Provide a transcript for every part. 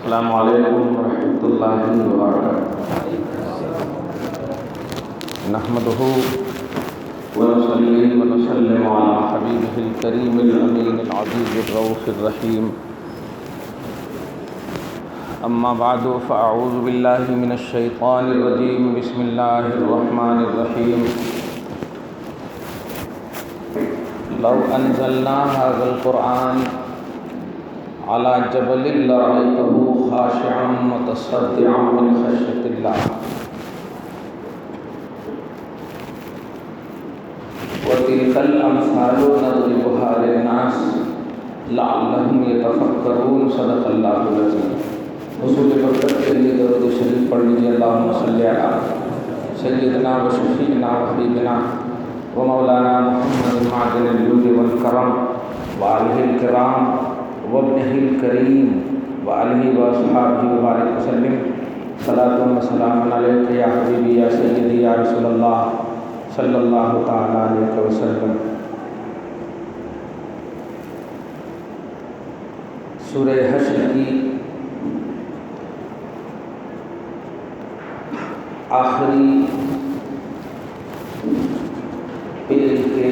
السلام علیکم ورحمۃ اللہ وبرکاتہ۔ نحمدہ ونصلی ونسلم علی حبیبہ الکریم الامین العزیز الرؤوف الرحیم، اما بعد فاعوذ باللہ من الشیطان الرجیم، بسم اللہ الرحمن الرحیم۔ لو انزلنا هذا القرآن على جبل لرأيته خاشعا متصدعا من خشية الله وتلك الأمثال نضربها للناس لعلهم يتفكرون۔ صدق اللہ العظیم۔ حضور برکت کے لیے درود شریف پڑھ لیجیے۔ اللہم صلی علی سیدنا و شفیعنا و حبیبنا و مولانا محمد معدن الجود والکرم وآلہ الکرام وابنہ الکریم وآلہ واصحابہ وبارک وسلم۔ صلاۃ و سلام علیک یا حبیبی یا سیدی یا رسول اللہ صلی اللہ تعالیٰ علیہ وسلم۔ سورہ حشر کی آخری پیج کے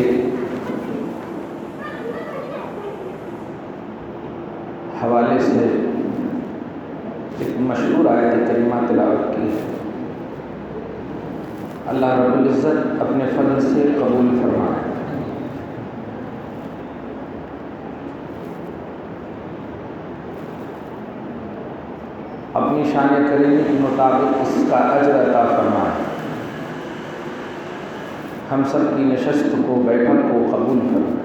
حوالے سے ایک مشہور آیت کریمہ تلاوت کی ہے۔ اللہ رب العزت اپنے فضل سے قبول فرمائے۔ اپنی شان کریمی کے مطابق اس کا اجر عطا فرمائے۔ ہم سب کی نشست کو، بیٹھک کو قبول فرمائے۔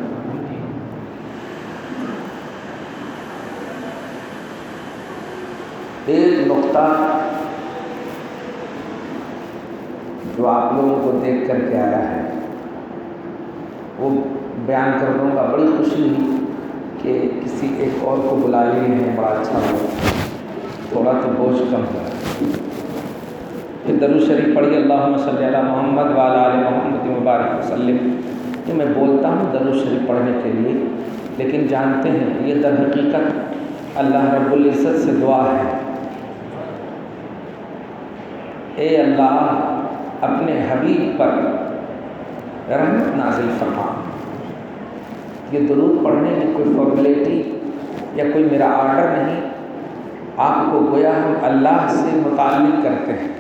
ایک نقطہ جو آپ لوگوں کو دیکھ کر کے آیا ہے وہ بیان کر دوں گا۔ بڑی خوشی ہوئی کہ کسی ایک اور کو بلا لیے ہیں، بڑا اچھا ہوا، تھوڑا تو بوجھ کم ہوا۔ پھر درود شریف پڑھیے، اللہم صلی علی محمد وعلی آل محمد مبارک وسلم۔ کہ میں بولتا ہوں درود شریف پڑھنے کے لیے، لیکن جانتے ہیں یہ در حقیقت اللہ رب العزت سے دعا ہے۔ اے اللہ اپنے حبیب پر رحمت نازل فرما۔ یہ درود پڑھنے میں کوئی فارمیلٹی یا کوئی میرا آرڈر نہیں، آپ کو گویا ہم اللہ سے متعلق کرتے ہیں۔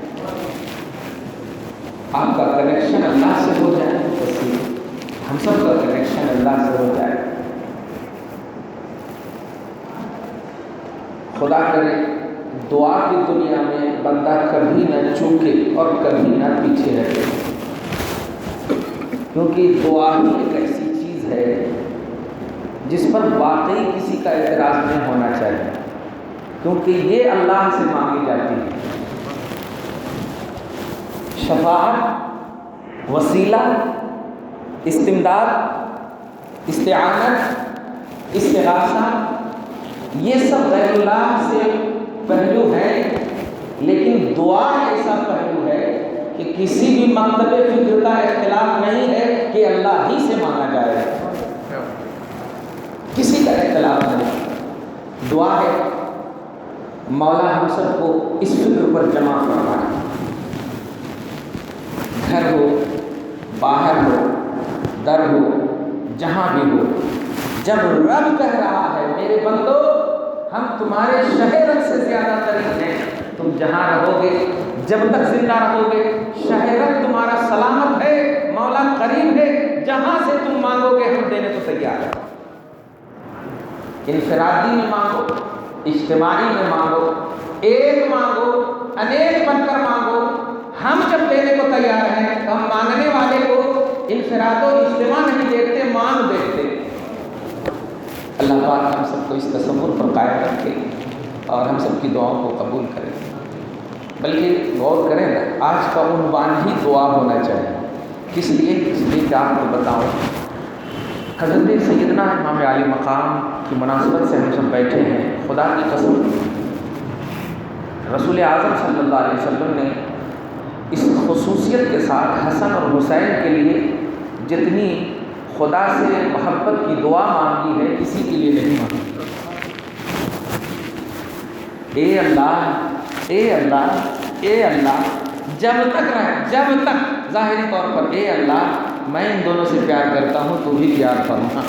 آپ کا کنیکشن اللہ سے ہو جائے، ہم سب کا کنیکشن اللہ سے ہو جائے۔ خدا کرے دعا کی دنیا میں بندہ کبھی نہ چوکے اور کبھی نہ پیچھے رہے، کیونکہ دعا ہی ایک ایسی چیز ہے جس پر واقعی کسی کا اعتراض نہیں ہونا چاہیے، کیونکہ یہ اللہ سے مانگی جاتی ہے۔ شفاعت، وسیلہ، استمداد، استعانت، استغاثہ، یہ سب غیر اللہ سے پہلو ہے، لیکن دعا ایسا پہلو ہے کہ کسی بھی مکتب فکر کا اختلاف نہیں ہے کہ اللہ ہی سے مانگا جائے، کسی کا اختلاف نہیں۔ دعا ہے مولا ہم سب کو اس فکر پر جمع فرمائے، گھر ہو، باہر ہو، در ہو، جہاں بھی ہو، جب رب کہہ رہا ہے میرے بندو ہم تمہارے شہرت سے زیادہ قریب ہیں، تم جہاں رہو گے، جب تک زندہ رہو گے، شہرت تمہارا سلامت ہے، مولا قریب ہے، جہاں سے تم مانگو گے ہم دینے کو تیار ہیں۔ انفرادی میں مانگو، اجتماعی میں مانگو، ایک مانگو، انیک بن کر مانگو، ہم جب دینے کو تیار ہیں تو ہم مانگنے والے کو انفراد و اجتماع نہیں دیکھتے، مانگ دیکھتے۔ اللہ پاک ہم سب کو اس تصور پر قائم رکھے اور ہم سب کی دعاؤں کو قبول کرے۔ بلکہ غور کریں نا، آج کا عنوان ہی دعا ہونا چاہیے۔ کس لیے کہ آپ کو بتاؤں، حضرت سیدنا امام عالی مقام کی مناسبت سے ہم سب بیٹھے ہیں۔ خدا کی قسم رسول اعظم صلی اللہ علیہ وسلم نے اس خصوصیت کے ساتھ حسن اور حسین کے لیے جتنی خدا سے محبت کی دعا مانگی ہے کسی کے لیے نہیں مانگی۔ اے اللہ اے اللہ اے اللہ، جب تک رہے، جب تک ظاہری طور پر اے اللہ میں ان دونوں سے پیار کرتا ہوں تو بھی پیار فرما،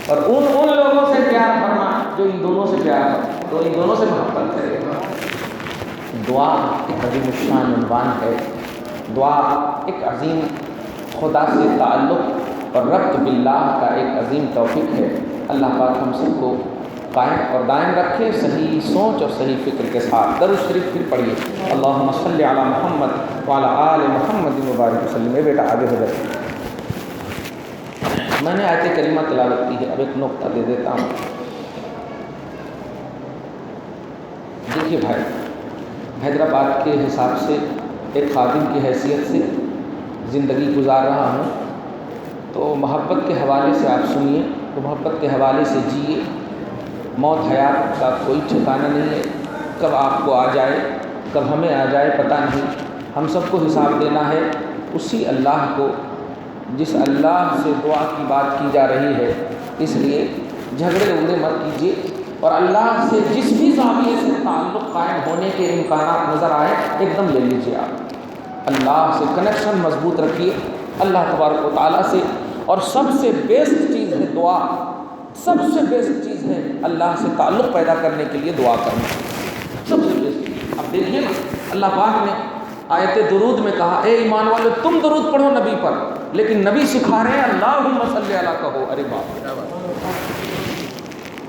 اور ان لوگوں سے پیار فرما جو ان دونوں سے پیار کرتے، تو ان دونوں سے محبت کرے۔ دعا ایک عظیم الشان عنوان ہے، دعا ایک عظیم خدا سے تعلق اور ربط باللہ کا ایک عظیم توفیق ہے۔ اللہ پاک ہم سب کو قائم اور دائم رکھے صحیح سوچ اور صحیح فکر کے ساتھ۔ درود شریف پھر پڑھیے، اللہم صلی علی محمد وعلی آل محمد مبارک وسلم۔ اے بیٹا آگے ہو جائے، میں نے آیت کریمہ تلاوت کی ہے، اب ایک نقطہ دے دیتا ہوں۔ دیکھیے بھائی، حیدرآباد کے حساب سے ایک خادم کی حیثیت سے زندگی گزار رہا ہوں، تو محبت کے حوالے سے آپ سنیے، تو محبت کے حوالے سے جیے۔ موت حیات کا کوئی ٹھکانہ نہیں ہے، کب آپ کو آ جائے کب ہمیں آ جائے پتہ نہیں۔ ہم سب کو حساب دینا ہے اسی اللہ کو جس اللہ سے دعا کی بات کی جا رہی ہے، اس لیے جھگڑے اگڑے مت کیجیے، اور اللہ سے جس بھی زاویے سے تعلق قائم ہونے کے امکانات نظر آئے ایک دم لے لیجیے۔ آپ اللہ سے کنیکشن مضبوط رکھیے، اللہ تبارک و تعالیٰ سے، اور سب سے بیسٹ چیز ہے دعا، سب سے بیسٹ چیز ہے اللہ سے تعلق پیدا کرنے کے لیے دعا کرنا، سب سے بیسٹ۔ اب دیکھیے نا، اللہ پاک نے آیت درود میں کہا اے ایمان والو تم درود پڑھو نبی پر، لیکن نبی سکھا رہے ہیں اللہم صلی علی کہو۔ ارے باپ،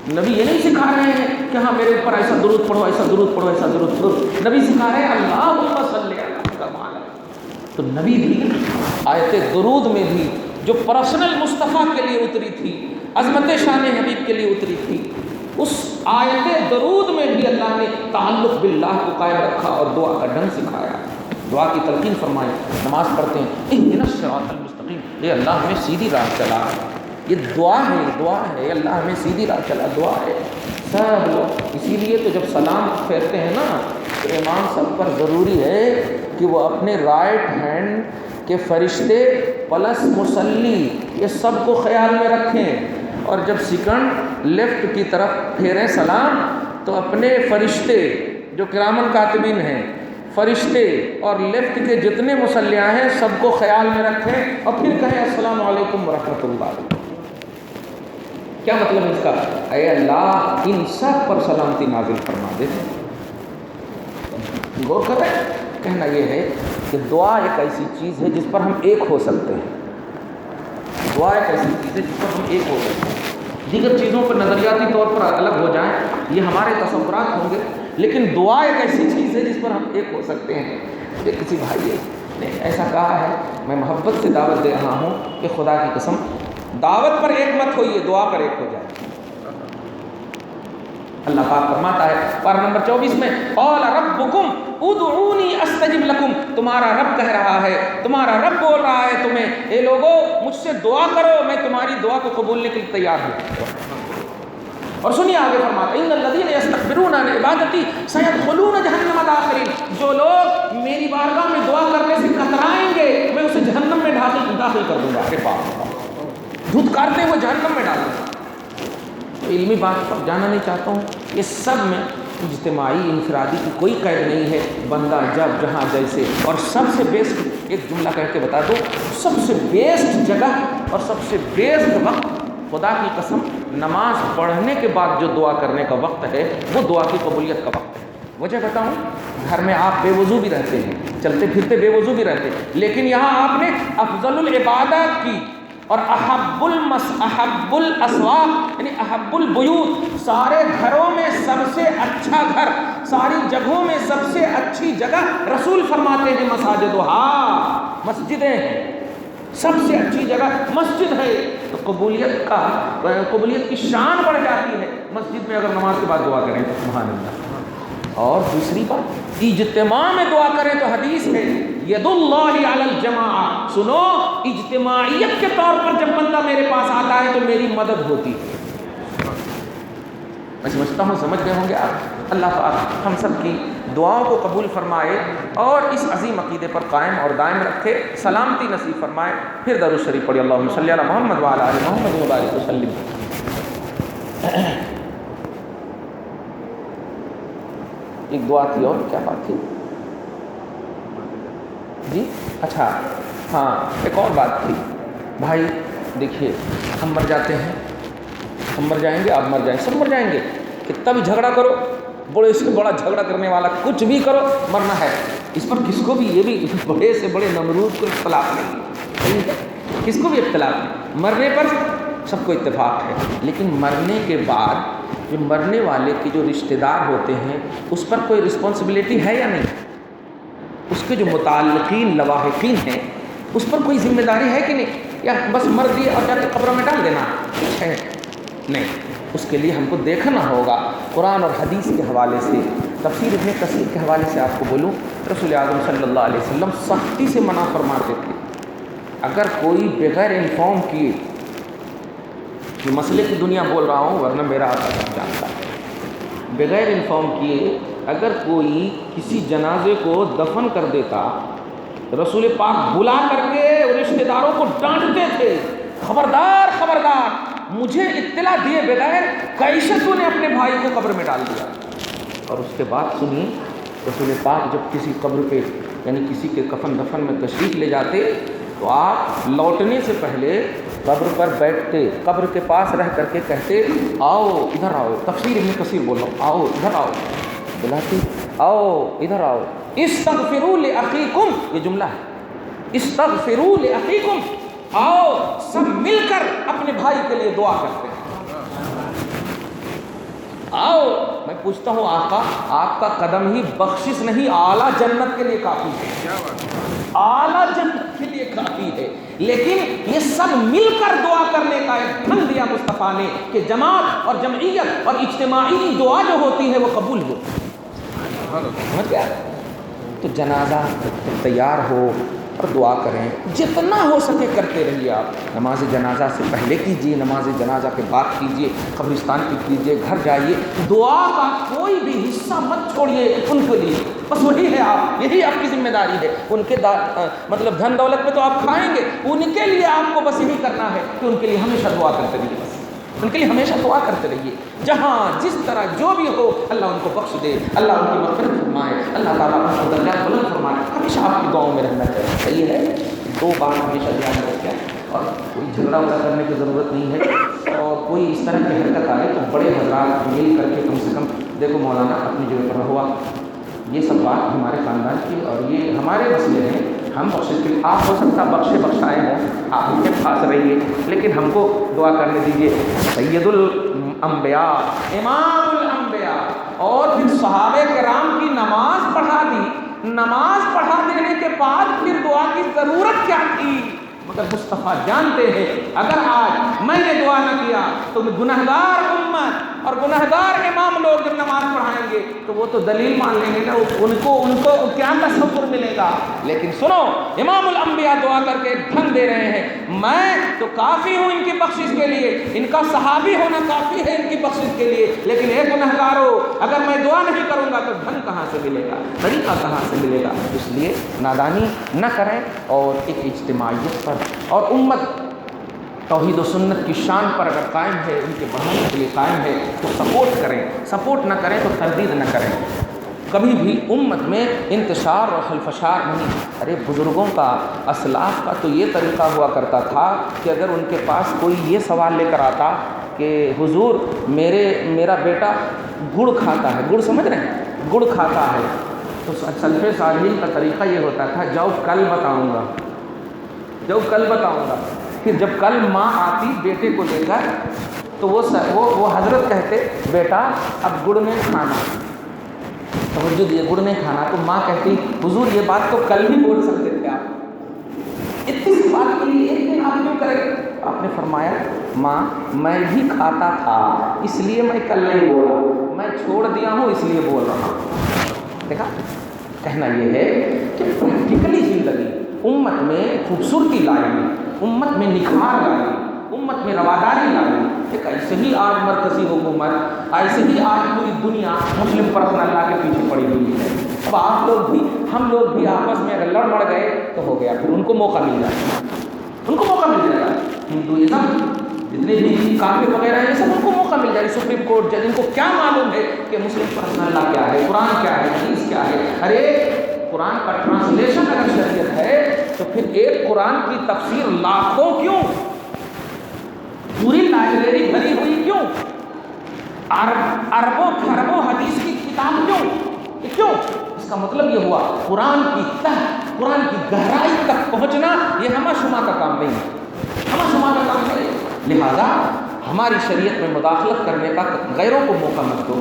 نبی یہ نہیں سکھا رہے ہیں کہ ہاں میرے اوپر ایسا درود پڑھو، ایسا درود پڑھو، ایسا درود پڑھو، نبی سکھا رہے ہیں اللہم صلی علی کا معنی۔ تو نبی بھی آیت درود میں بھی جو پرسنل مصطفیٰ کے لیے اتری تھی، عظمت شان حبیب کے لیے اتری تھی، اس آیت درود میں بھی اللہ نے تعلق باللہ کو قائم رکھا اور دعا کا ڈھنگ سکھایا، دعا کی تلقین فرمائی۔ نماز پڑھتے ہیں اہدنا الصراط المستقیم، اے اللہ ہمیں سیدھی راہ چلا، یہ دعا ہے، دعا ہے، اے اللہ ہمیں سیدھی راہ چلا، دعا ہے سب لوگ۔ اسی لیے تو جب سلام پھیرتے ہیں نا تو امام سب پر ضروری ہے کہ وہ اپنے رائٹ ہینڈ کے فرشتے پلس مصلی یہ سب کو خیال میں رکھیں، اور جب سیکنڈ لیفٹ کی طرف پھیریں سلام تو اپنے فرشتے جو کرامن کاتبین ہیں، فرشتے اور لیفٹ کے جتنے مصلیاں ہیں سب کو خیال میں رکھیں، اور پھر کہیں السلام علیکم ورحمۃ اللہ۔ کیا مطلب ہے اس کا؟ اے اللہ ان سب پر سلامتی نازل فرما دے۔ غور کریں، کہنا یہ ہے کہ دعا ایک ایسی چیز ہے جس پر ہم ایک ہو سکتے ہیں، دعا ایک ایسی چیز ہے جس پر ہم ایک ہو سکتے ہیں۔ دیگر چیزوں پر نظریاتی طور پر الگ ہو جائیں یہ ہمارے تصورات ہوں گے، لیکن دعا ایک ایسی چیز ہے جس پر ہم ایک ہو سکتے ہیں۔ یہ کسی بھائی نے ایسا کہا ہے، میں محبت سے دعوت دے رہا ہوں کہ خدا کی قسم دعوت پر ایک مت ہوئیے، دعا پر ایک ہو جائے۔ اللہ پاک فرماتا ہے پارہ نمبر 24 میں قال ربکم ادعونی استجب لکم، تمہارا رب کہہ رہا ہے، تمہارا رب بول رہا ہے تمہیں، اے لوگو مجھ سے دعا کرو، میں تمہاری دعا کو قبولنے کے لیے تیار ہوں۔ اور سنیے آگے فرماتا ان الذین یستکبرون عن عبادتی سیدخلون جہنم داخرین، جو لوگ میری بارگاہ میں دعا کرنے سے کترائیں گے میں اسے جہنم میں داخل کر دوں گا۔ ارے باپ، دھتکارتے ہوئے جہنم میں ڈال دوں گا۔ علمی بات پر جانا نہیں چاہتا ہوں، یہ سب میں اجتماعی انفرادی کی کوئی قید نہیں ہے، بندہ جب جہاں جیسے، اور سب سے بیسٹ ایک جملہ کہہ کے بتا دو، سب سے بیسٹ جگہ اور سب سے بیسٹ وقت خدا کی قسم نماز پڑھنے کے بعد جو دعا کرنے کا وقت ہے وہ دعا کی قبولیت کا وقت ہے۔ مجھے بتاؤں، گھر میں آپ بے وضو بھی رہتے ہیں، چلتے پھرتے بے وضو بھی رہتے ہیں، لیکن یہاں آپ نے افضل العبادات کی اور احب الاسواق یعنی احب البیوت، سارے گھروں میں سب سے اچھا گھر، ساری جگہوں میں سب سے اچھی جگہ رسول فرماتے ہیں مساجدہا، مسجدیں ہیں، سب سے اچھی جگہ مسجد ہے، تو قبولیت کی شان بڑھ جاتی ہے مسجد میں اگر نماز کے بعد دعا کریں تو سبحان اللہ۔ اور دوسری بات، اجتماع میں دعا کریں تو حدیث ہے ید اللہ علی الجماع، سنو اجتماعیت کے طور پر جب بندہ میرے پاس آتا ہے تو میری مدد ہوتی ہے۔ میں سمجھتا ہوں سمجھ گئے ہوں گے آپ۔ اللہ پاک ہم سب کی دعاؤں کو قبول فرمائے اور اس عظیم عقیدے پر قائم اور دائم رکھے، سلامتی نصیب فرمائے۔ پھر درود شریف پڑھی، اللہم صلی علی محمد وعلی آل محمد وبارک وسلم۔ ایک دعا تھی اور کیا بات تھی جی؟ اچھا ہاں ایک اور بات تھی بھائی، دیکھیے ہم مر جاتے ہیں، ہم مر جائیں گے، آپ مر جائیں گے، سب مر جائیں گے، کتنا بھی جھگڑا کرو، بڑے سے بڑا جھگڑا کرنے والا کچھ بھی کرو، مرنا ہے۔ اس پر کس کو بھی یہ بھی بڑے سے بڑے نمرود کو اختلاف نہیں ہے، کس کو بھی اختلاف نہیں، مرنے پر سب کو اتفاق ہے۔ لیکن مرنے کے بعد جو مرنے والے کے جو رشتہ دار ہوتے ہیں اس پر کوئی رسپانسبلٹی ہے یا نہیں؟ اس کے جو متعلقین لواحقین ہیں اس پر کوئی ذمہ داری ہے کہ نہیں؟ یا بس مر دیے اور جا کے قبروں میں ڈال دینا کچھ ہے؟ نہیں، اس کے لیے ہم کو دیکھنا ہوگا۔ قرآن اور حدیث کے حوالے سے، تفسیر ابن کثیر کے حوالے سے آپ کو بولوں، رسول اعظم صلی اللہ علیہ وسلم سختی سے منع فرماتے تھے، اگر کوئی بغیر انفارم کیے، یہ مسئلے کی دنیا بول رہا ہوں ورنہ میرا آقا سب جانتا ہے، بغیر انفارم کیے اگر کوئی کسی جنازے کو دفن کر دیتا، رسول پاک بلا کر کے رشتہ داروں کو ڈانٹتے تھے، خبردار خبردار، مجھے اطلاع دیے بغیر کیسے تو نے اپنے بھائی کو قبر میں ڈال دیا۔ اور اس کے بعد سنیے، رسول پاک جب کسی قبر پہ یعنی کسی کے کفن دفن میں تشریف لے جاتے تو آپ لوٹنے سے پہلے قبر پر بیٹھتے، قبر کے پاس رہ کر کے کہتے آؤ ادھر آؤ، تفسیر ابن کثیر بول رہا ہوں، آؤ ادھر آؤ، بلاتے آؤ ادھر آؤ، استغفروا لاخیکم، یہ جملہ ہے، استغفروا لاخیکم، آؤ سب مل کر اپنے بھائی کے لیے دعا کرتے ہیں، آؤ۔ میں پوچھتا ہوں آقا، آپ کا قدم ہی بخشش نہیں اعلیٰ جنت کے لیے کافی ہے، اعلیٰ جنت کے لیے کافی ہے، لیکن یہ سب مل کر دعا کرنے کا ایک ڈھنگ دیا مصطفیٰ نے کہ جماعت اور جمعیت اور اجتماعی دعا جو ہوتی ہے وہ قبول ہو۔ سمجھ گیا؟ تو جنازہ تیار ہو اور دعا کریں، جتنا ہو سکے کرتے رہیے۔ آپ نماز جنازہ سے پہلے کیجیے، نماز جنازہ کے بعد کیجیے، قبرستان کی کیجیے، گھر جائیے، دعا کا کوئی بھی حصہ مت چھوڑیے ان کے لیے، بس وہی ہے آپ، یہی آپ کی ذمہ داری ہے۔ ان کے مطلب دھن دولت میں تو آپ کھائیں گے، ان کے لیے آپ کو بس یہی کرنا ہے کہ ان کے لیے ہمیشہ دعا کرتے رہیے، بس ان کے لیے ہمیشہ دعا کرتے رہیے، جہاں جس طرح جو بھی ہو اللہ ان کو بخش دے، اللہ ان کی مغفرت فرمائے، اللہ تعالیٰ ان کو درجات بلند فرمائے، ہمیشہ آپ کی دعاؤں میں رہنا چاہیے۔ صحیح ہے، دو بات ہمیشہ دھیان رکھیں، اور کوئی جھگڑا وغیرہ کرنے کی ضرورت نہیں ہے، اور کوئی اس طرح کی حرکت آئے تو بڑے حضرات مل کر کے کم سے کم دیکھو مولانا اپنی جگہ پر رہو، یہ سب بات ہمارے خاندان کی اور یہ ہمارے مسئلے ہیں، ہم بخشش کے آپ ہو سکتا بخشے بخشائے ہوں، آپ ان کے پاس رہیے، لیکن ہم کو دعا کرنے دیجیے۔ سید الانبیاء، امام الانبیاء، اور پھر صحابہ کرام کی نماز پڑھا دی، نماز پڑھا دینے کے بعد پھر دعا کی ضرورت کیا تھی؟ مگر مصطفیٰ جانتے ہیں اگر آج میں نے دعا نہ کیا تو گنہگار امت اور گنہگار امام لوگ جب نماز پڑھائیں گے تو وہ تو دلیل مان لیں گے نا، ان کو کیا تصور ملے گا۔ لیکن سنو، امام الانبیاء دعا کر کے ڈھنگ دے رہے ہیں، میں تو کافی ہوں ان کی بخشش کے لیے، ان کا صحابی ہونا کافی ہے ان کی بخشش کے لیے، لیکن اے گنہگارو اگر میں دعا نہیں کروں گا تو ڈھنگ کہاں سے ملے گا، طریقہ کہاں سے ملے گا؟ اس لیے نادانی نہ کریں، اور ایک اجتماعیت پر اور امت توحید و سنت کی شان پر اگر قائم ہے، ان کے بڑھانے کے لیے قائم ہے تو سپورٹ کریں، سپورٹ نہ کریں تو تردید نہ کریں۔ کبھی بھی امت میں انتشار اور خلفشار نہیں۔ ارے بزرگوں کا، اسلاف کا تو یہ طریقہ ہوا کرتا تھا کہ اگر ان کے پاس کوئی یہ سوال لے کر آتا کہ حضور میرا بیٹا گڑ کھاتا ہے، گڑ سمجھ رہے ہیں، گڑ کھاتا ہے، تو سلف صالحین کا طریقہ یہ ہوتا تھا جاؤ کل بتاؤں گا، جاؤ کل بتاؤں گا۔ پھر جب کل ماں آتی بیٹے کو لے کر تو وہ حضرت کہتے بیٹا اب گڑ نہیں کھانا، توجہ دیے، گڑ نہیں کھانا، تو ماں کہتی حضور یہ بات تو کل بھی بول سکتے تھے آپ، اتنی سی بات کے لیے ایک دن آپ کیوں کریں؟ آپ نے فرمایا ماں میں بھی کھاتا تھا اس لیے میں کل نہیں بولا، میں چھوڑ دیا ہوں اس لیے بول رہا ہوں۔ دیکھا، کہنا یہ ہے کہ پریکٹیکلی زندگی امت میں خوبصورتی لائی، امت میں نکھار لائی، امت میں رواداری لائی۔ ایک ایسے ہی آج مرکزی حکومت، ایسے ہی آج پوری دنیا مسلم پرسن اللہ کے پیچھے پڑی ہوئی ہے۔ اب آپ لوگ بھی، ہم لوگ بھی آپس میں اگر لڑ مڑ گئے تو ہو گیا، پھر ان کو موقع مل جائے گا، ان کو موقع مل جائے گا۔ ہندوازم جتنے بھی کافر وغیرہ ہیں سب ان کو موقع مل جائے، سپریم کورٹ جج، ان کو کیا معلوم ہے کہ مسلم پرسنل لا کیا ہے، قرآن کیا ہے، حدیث کیا ہے؟ ارے قرآن کا ٹرانسلیشن اگر شریعت ہے تو پھر ایک قرآن کی تفسیر لاکھوں کیوں، پوری لائبریری بھری ہوئی کیوں، اربوں خربوں حدیث کی کتاب کیوں؟ اس کا مطلب یہ ہوا قرآن کی تہ، قرآن کی گہرائی تک پہنچنا یہ ہمہ شمہ کا کام نہیں ہے، ہمہ شمہ کا کام نہیں ہے۔ لہذا ہماری شریعت میں مداخلت کرنے کا غیروں کو موقع مت دو،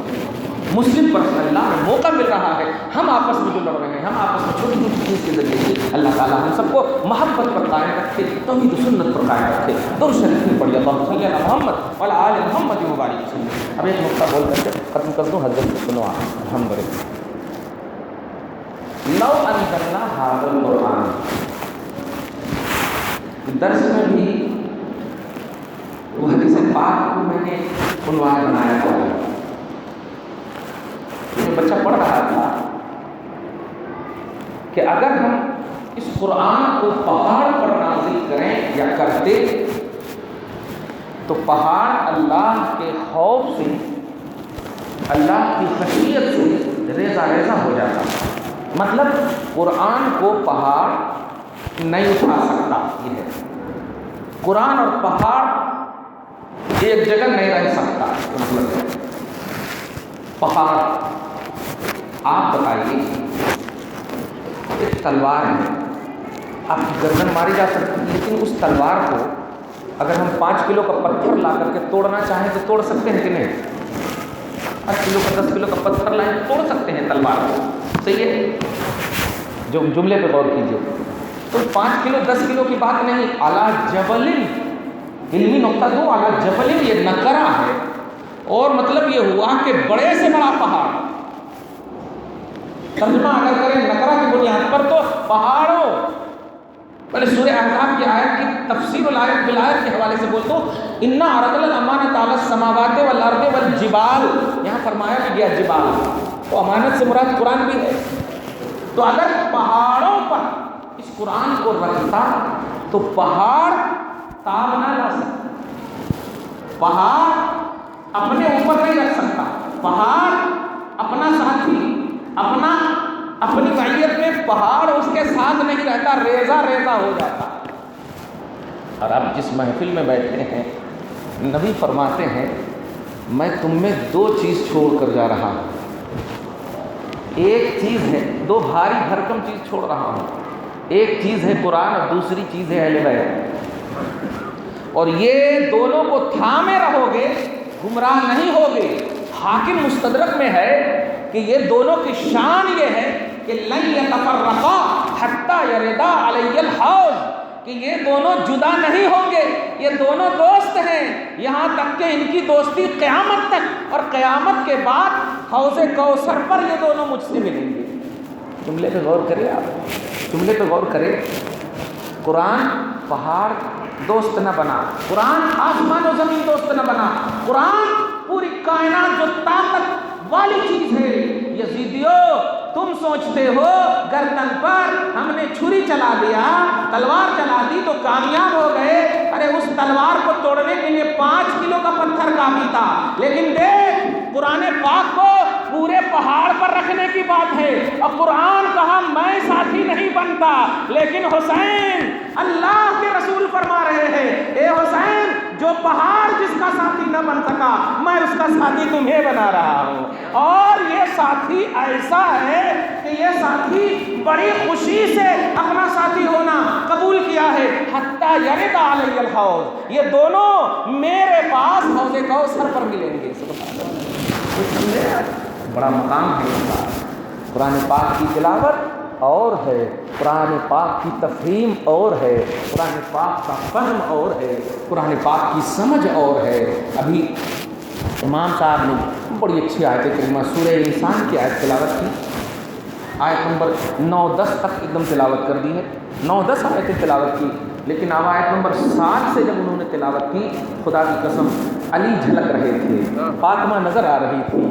مسلم پرسنل لا میں موقع مل رہا ہے، ہم آپس میں جو لڑ رہے ہیں، ہم آپس میں چھوٹی چھوٹی چیز کے ذریعے سے اللہ تعالیٰ ہم سب کو محبت پر قائم رکھے، توحید و سنت پر قائم رکھے۔ درود شریف میں پڑھیے اللہم صلی علی محمد وعلی آل محمد مبارک وسلم۔ اب ایک نقطہ بول کر کے ختم کر دوں، حضرت کو سنو آپ الحمدللہ۔ لو انزلنا ھذا القرآن، درس میں بھی وہ حدیث پاک کو میں نے عنوان بنایا تھا، یہ بچہ پڑھ رہا تھا کہ اگر ہم اس قرآن کو پہاڑ پر نازل کریں یا کرتے تو پہاڑ اللہ کے خوف سے، اللہ کی خشیت سے ریزہ ریزہ ہو جاتا۔ مطلب قرآن کو پہاڑ نہیں اٹھا سکتا، یہ ہے قرآن اور پہاڑ ایک جگہ نہیں رہ سکتا، مطلب ہے پہاڑ۔ آپ بتائیے ایک تلوار ہے، آپ کی گردن ماری جا سکتی ہے، لیکن اس تلوار کو اگر ہم 5 کلو کا پتھر لا کر کے توڑنا چاہیں تو توڑ سکتے ہیں کہ نہیں؟ 8 کلو کا 10 کلو کا پتھر لائیں توڑ سکتے ہیں تلوار کو، صحیح ہے؟ جو جملے پہ غور کیجیے، تو 5 کلو 10 کلو کی بات نہیں، علی جبل، علمی نقطہ دو، علی جبل یہ نکرہ ہے، اور مطلب یہ ہوا کہ بڑے سے بڑا پہاڑ، ترجمہ اگر کریں نکرہ کی بنیاد پر تو پہاڑوں، پہلے سورہ احزاب کی آیت کی تفسیر الآیت بالآیت کے حوالے سے بول دو، انا عرضنا الامانۃ علی السماوات والارض والجبال، یہاں فرمایا بھی گیا جبال، تو امانت سے مراد قرآن بھی ہے۔ تو اگر پہاڑوں پر اس قرآن کو رکھتا تو پہاڑ تاب نہ لا سکتا، پہاڑ اپنے اوپر نہیں رکھ سکتا، پہاڑ اپنا ساتھی، اپنی معیت میں پہاڑ اس کے ساتھ نہیں رہتا، ریزہ ریزہ ہو جاتا۔ اور اب جس محفل میں بیٹھے ہیں، نبی فرماتے ہیں میں تم میں 2 چیز چھوڑ کر جا رہا ہوں، ایک چیز ہے، 2 بھاری بھرکم چیز چھوڑ رہا ہوں، ایک چیز ہے قرآن اور دوسری چیز ہے اہل بیت، اور یہ دونوں کو تھامے رہو گے گمراہ نہیں ہوگے۔ حاکم مستدرک میں ہے کہ یہ دونوں کی شان یہ ہے کہ لن یتفرقا حتی یردا علی الحوض، کہ یہ دونوں جدا نہیں ہوں گے، یہ دونوں دوست ہیں، یہاں تک کہ ان کی دوستی قیامت تک، اور قیامت کے بعد حوض کوثر پر یہ دونوں مجھ سے ملیں گے۔ جملے پہ غور کریں، آپ جملے پہ غور کریں، قرآن پہاڑ دوست نہ بنا، قرآن آسمان و زمین دوست نہ بنا، قرآن پوری کائنات جو طاقت والی چیز ہے۔ یزیدیو تم سوچتے ہو گردن پر ہم نے چھری چلا دیا، تلوار چلا دی تو کامیاب ہو گئے، ارے اس تلوار کو توڑنے کے لیے 5 کلو کا پتھر کافی تھا، لیکن دیکھ قرآن پاک کو پورے پہاڑ پر رکھنے کی بات ہے، اور قرآن کہا میں ساتھی نہیں بنتا، لیکن حسین اللہ کے رسول فرما رہے ہیں اے حسین جو پہاڑ جس کا ساتھی نہ بن سکا میں اس کا ساتھی تمہیں بنا رہا ہوں، اور یہ ساتھی ایسا ہے کہ یہ ساتھی بڑی خوشی سے اپنا ساتھی ہونا قبول کیا ہے، حتی یرد علی الحوض، یہ دونوں میرے پاس حوض کوثر پر ملیں گے۔ بڑا مقام ہے اس کا، قرآن پاک کی تلاوت اور ہے، قرآن پاک کی تفہیم اور ہے، قرآن پاک کا فہم اور ہے، قرآن پاک کی سمجھ اور ہے۔ ابھی امام صاحب نے بڑی اچھی آیت کریمہ سورہ انسان کی آیت تلاوت کی، آیت نمبر 9-10 تک ایک دم تلاوت کر دی ہے، 9-10 آیتیں تلاوت کی، لیکن اب آیت نمبر 7 سے جب انہوں نے تلاوت کی، خدا کی قسم علی جھلک رہے تھے، فاطمہ نظر آ رہی تھی،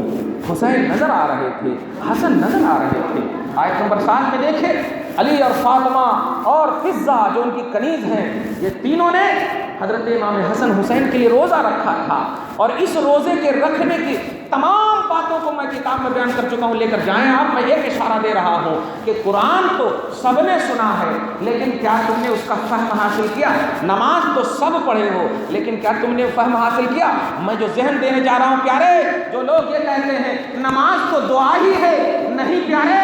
حسین نظر آ رہے تھے، حسن نظر آ رہے تھے۔ آیت نمبر 7 میں دیکھیں علی اور فاطمہ اور فضہ جو ان کی کنیز ہیں، یہ تینوں نے حضرت امام حسن حسین کے لیے روزہ رکھا تھا، اور اس روزے کے رکھنے کی تمام باتوں کو میں کتاب میں بیان کر چکا ہوں، لے کر جائیں آپ۔ میں ایک اشارہ دے رہا ہوں کہ قرآن تو سب نے سنا ہے، لیکن کیا تم نے اس کا فہم حاصل کیا؟ نماز تو سب پڑھے ہو، لیکن کیا تم نے فہم حاصل کیا؟ میں جو ذہن دینے جا رہا ہوں پیارے، جو لوگ یہ کہتے ہیں نماز تو دعا ہی ہے، نہیں پیارے،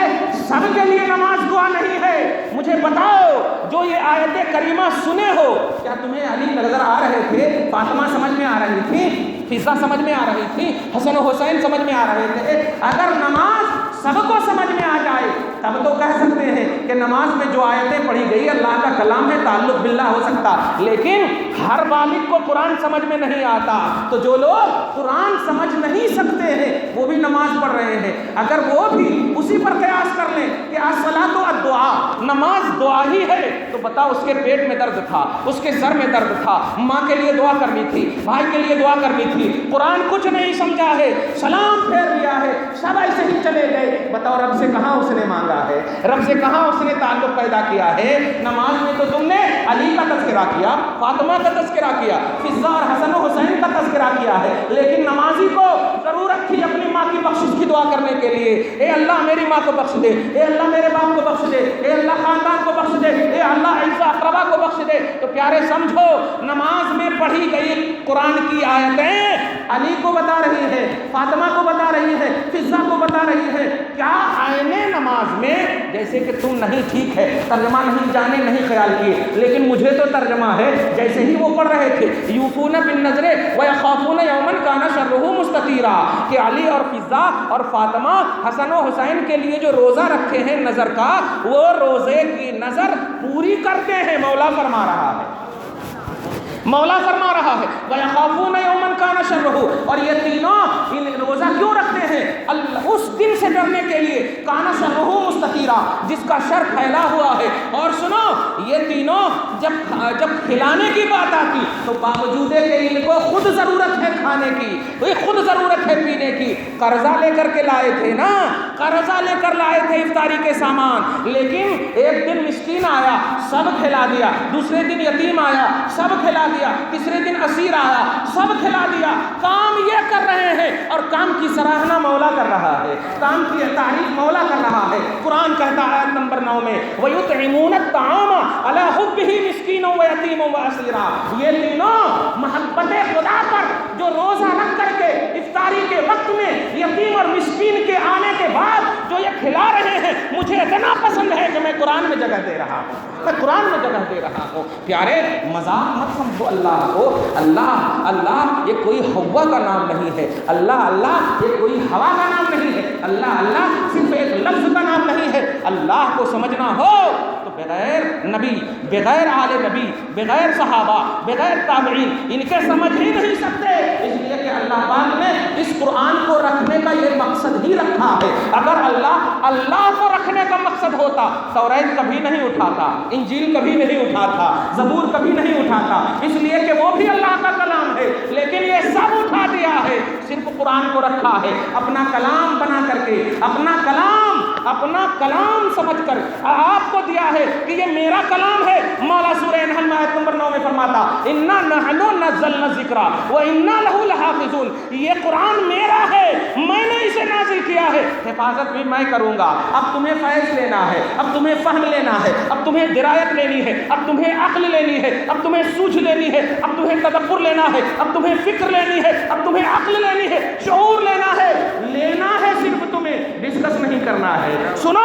سب کے لیے نماز دعا نہیں ہے۔ مجھے بتاؤ، جو یہ آیت کریمہ سنے ہو، کیا تمہیں علی نظر آ رہے تھے؟ فاطمہ سمجھ میں آ رہی تھی؟ فضا سمجھ میں آ رہی تھی؟ حسن و حسین سمجھ میں آ رہے تھے؟ اگر نماز سب کو سمجھ میں آ جائے تب تو کہہ سکتے ہیں کہ نماز میں جو آیتیں پڑھی گئی اللہ کا کلام ہے، تعلق باللہ ہو سکتا، لیکن ہر بالغ کو قرآن سمجھ میں نہیں آتا۔ تو جو لوگ قرآن سمجھ نہیں سکتے ہیں وہ بھی نماز پڑھ رہے ہیں، اگر وہ بھی اسی پر قیاس کر لیں کہ الصلاۃ والدعاء، نماز دعا ہی ہے، تو بتاؤ اس کے پیٹ میں درد تھا، اس کے سر میں درد تھا، ماں کے لیے دعا کرنی تھی، بھائی کے لیے دعا کرنی تھی، قرآن کچھ نہیں سمجھا ہے، سلام پھیر لیا ہے، سب ایسے ہی چلے گئے۔ بتاؤ رب سے کہاں اس نے مانگا ہے؟ رب سے کہاں اس نے تعلق پیدا کیا ہے؟ نماز میں تو تم نے علی کا تذکرہ کیا، فاطمہ کا تذکرہ کیا، فضا اور حسن و حسین کا تذکرہ کیا ہے، لیکن نمازی کو ضرورت تھی اپنی ماں کی بخشش کی دعا کرنے کے لیے، اے اللہ میری ماں کو بخش دے، اے اللہ میرے باپ کو بخش دے، اے اللہ خاندان کو بخش دے، اے اللہ عزیز اقربا کو بخش دے۔ تو پیارے سمجھو، نماز میں پڑھی گئی قرآن کی آیتیں علی کو بتا رہی ہے، فاطمہ کو بتا رہی ہے، فضا کو بتا رہی ہے۔ کیا آئینے نماز میں، جیسے کہ تم نہیں ٹھیک ہے، ترجمہ نہیں جانے نہیں خیال کیے، لیکن مجھے تو ترجمہ ہے، جیسے ہی وہ پڑھ رہے تھے یوفون بالنذر ویخافون یوما کان شرہ مستطیرا، کہ علی اور فضا اور فاطمہ حسن و حسین کے لیے جو روزہ رکھے ہیں نظر کا، وہ روزے کی نظر پوری کرتے ہیں، مولا فرما رہا ہے، مولا فرما رہا ہے وَيَخَافُونَ يَوْمًا كَانَ شَرُّهُ، اور یہ تینوں روزہ کیوں رکھتے ہیں؟ اللہ اس دن سے ڈرنے کے لیے، کَانَ شَرُّهُ مُسْتَطِیرًا، جس کا شر پھیلا ہوا ہے۔ اور سنو، یہ تینوں جب کھلانے کی بات آتی تو باوجود کہ ان کو خود ضرورت ہے کھانے کی، خود ضرورت ہے پینے کی، قرضہ لے کر کے لائے تھے نا، قرضہ لے کر لائے تھے افطاری کے سامان، لیکن ایک دن مسکین آیا سب کھلا دیا، دوسرے دن یتیم آیا سب کھلا دیا، تیسرے دن اسیر آیا سب کھلا دیا۔ کام یہ کر رہے ہیں، اور کام کی سراہنا مولا کر رہا ہے، کام کی تعریف مولا کر رہا ہے۔ قرآن کہتا ہے آیت نمبر 9 میں وَيُطْعِمُونَ الطَّعَامَ عَلَىٰ حُبِّهِ مِسْكِينًا وَيَتِيمًا وَأَسِيرًا، یہ تینوں محبت خدا پر جو روزہ رکھ کر کے افطاری کے وقت میں یتیم اور مسکین کے آنے کے بعد جو یہ کھلا رہے ہیں، مجھے اتنا پسند ہے کہ میں قرآن میں جگہ دے رہا ہوں، میں قرآن میں جگہ دے رہا ہوں۔ پیارے مذاق مت سمجھو اللہ کو، اللہ اللہ یہ کوئی ہوا کا نام نہیں ہے، اللہ اللہ یہ کوئی ہوا کا نام نہیں ہے، اللہ اللہ صرف ایک لفظ کا نام نہیں ہے۔ اللہ کو سمجھنا ہو تو بغیر نبی، بغیر آل نبی، بغیر صحابہ، بغیر تابعین، ان کے سمجھ ہی نہیں سکتے، اس لیے کہ اللہ پاک نے اس قرآن کو رکھنے کا یہ مقصد ہی رکھا ہے۔ اگر اللہ کو رکھنے کا مقصد ہوتا توریت کبھی نہیں اٹھاتا، انجیل کبھی نہیں اٹھاتا، زبور کبھی نہیں اٹھاتا، اس لیے کہ وہ بھی اللہ کا کلام ہے، لیکن یہ سب اٹھا دیا ہے، صرف قرآن کو رکھا ہے اپنا کلام بنا کر کے، اپنا کلام سمجھ کر آپ کو دیا ہے کہ یہ میرا کلام ہے۔ مولا سورہ انحل میں آیت نمبر 9 میں فرماتا اِنَّا نَحْنُ نَزَّلْنَا الذِّکْرَ وَإِنَّا لَهُ لَحَافِظُونَ، یہ قرآن میرا ہے، میں نے اسے نازل کیا ہے، حفاظت بھی میں کروں گا۔ اب تمہیں فیض لینا ہے، اب تمہیں فہم لینا ہے، اب تمہیں درایت لینی ہے، اب تمہیں عقل لینی ہے، اب تمہیں سوجھ لینی ہے، اب تمہیں تدبر لینا ہے، اب تمہیں فکر لینی ہے، اب تمہیں عقل لینی ہے، شعور لینا ہے صرف تمہیں ڈسکس نہیں کرنا ہے۔ سنو،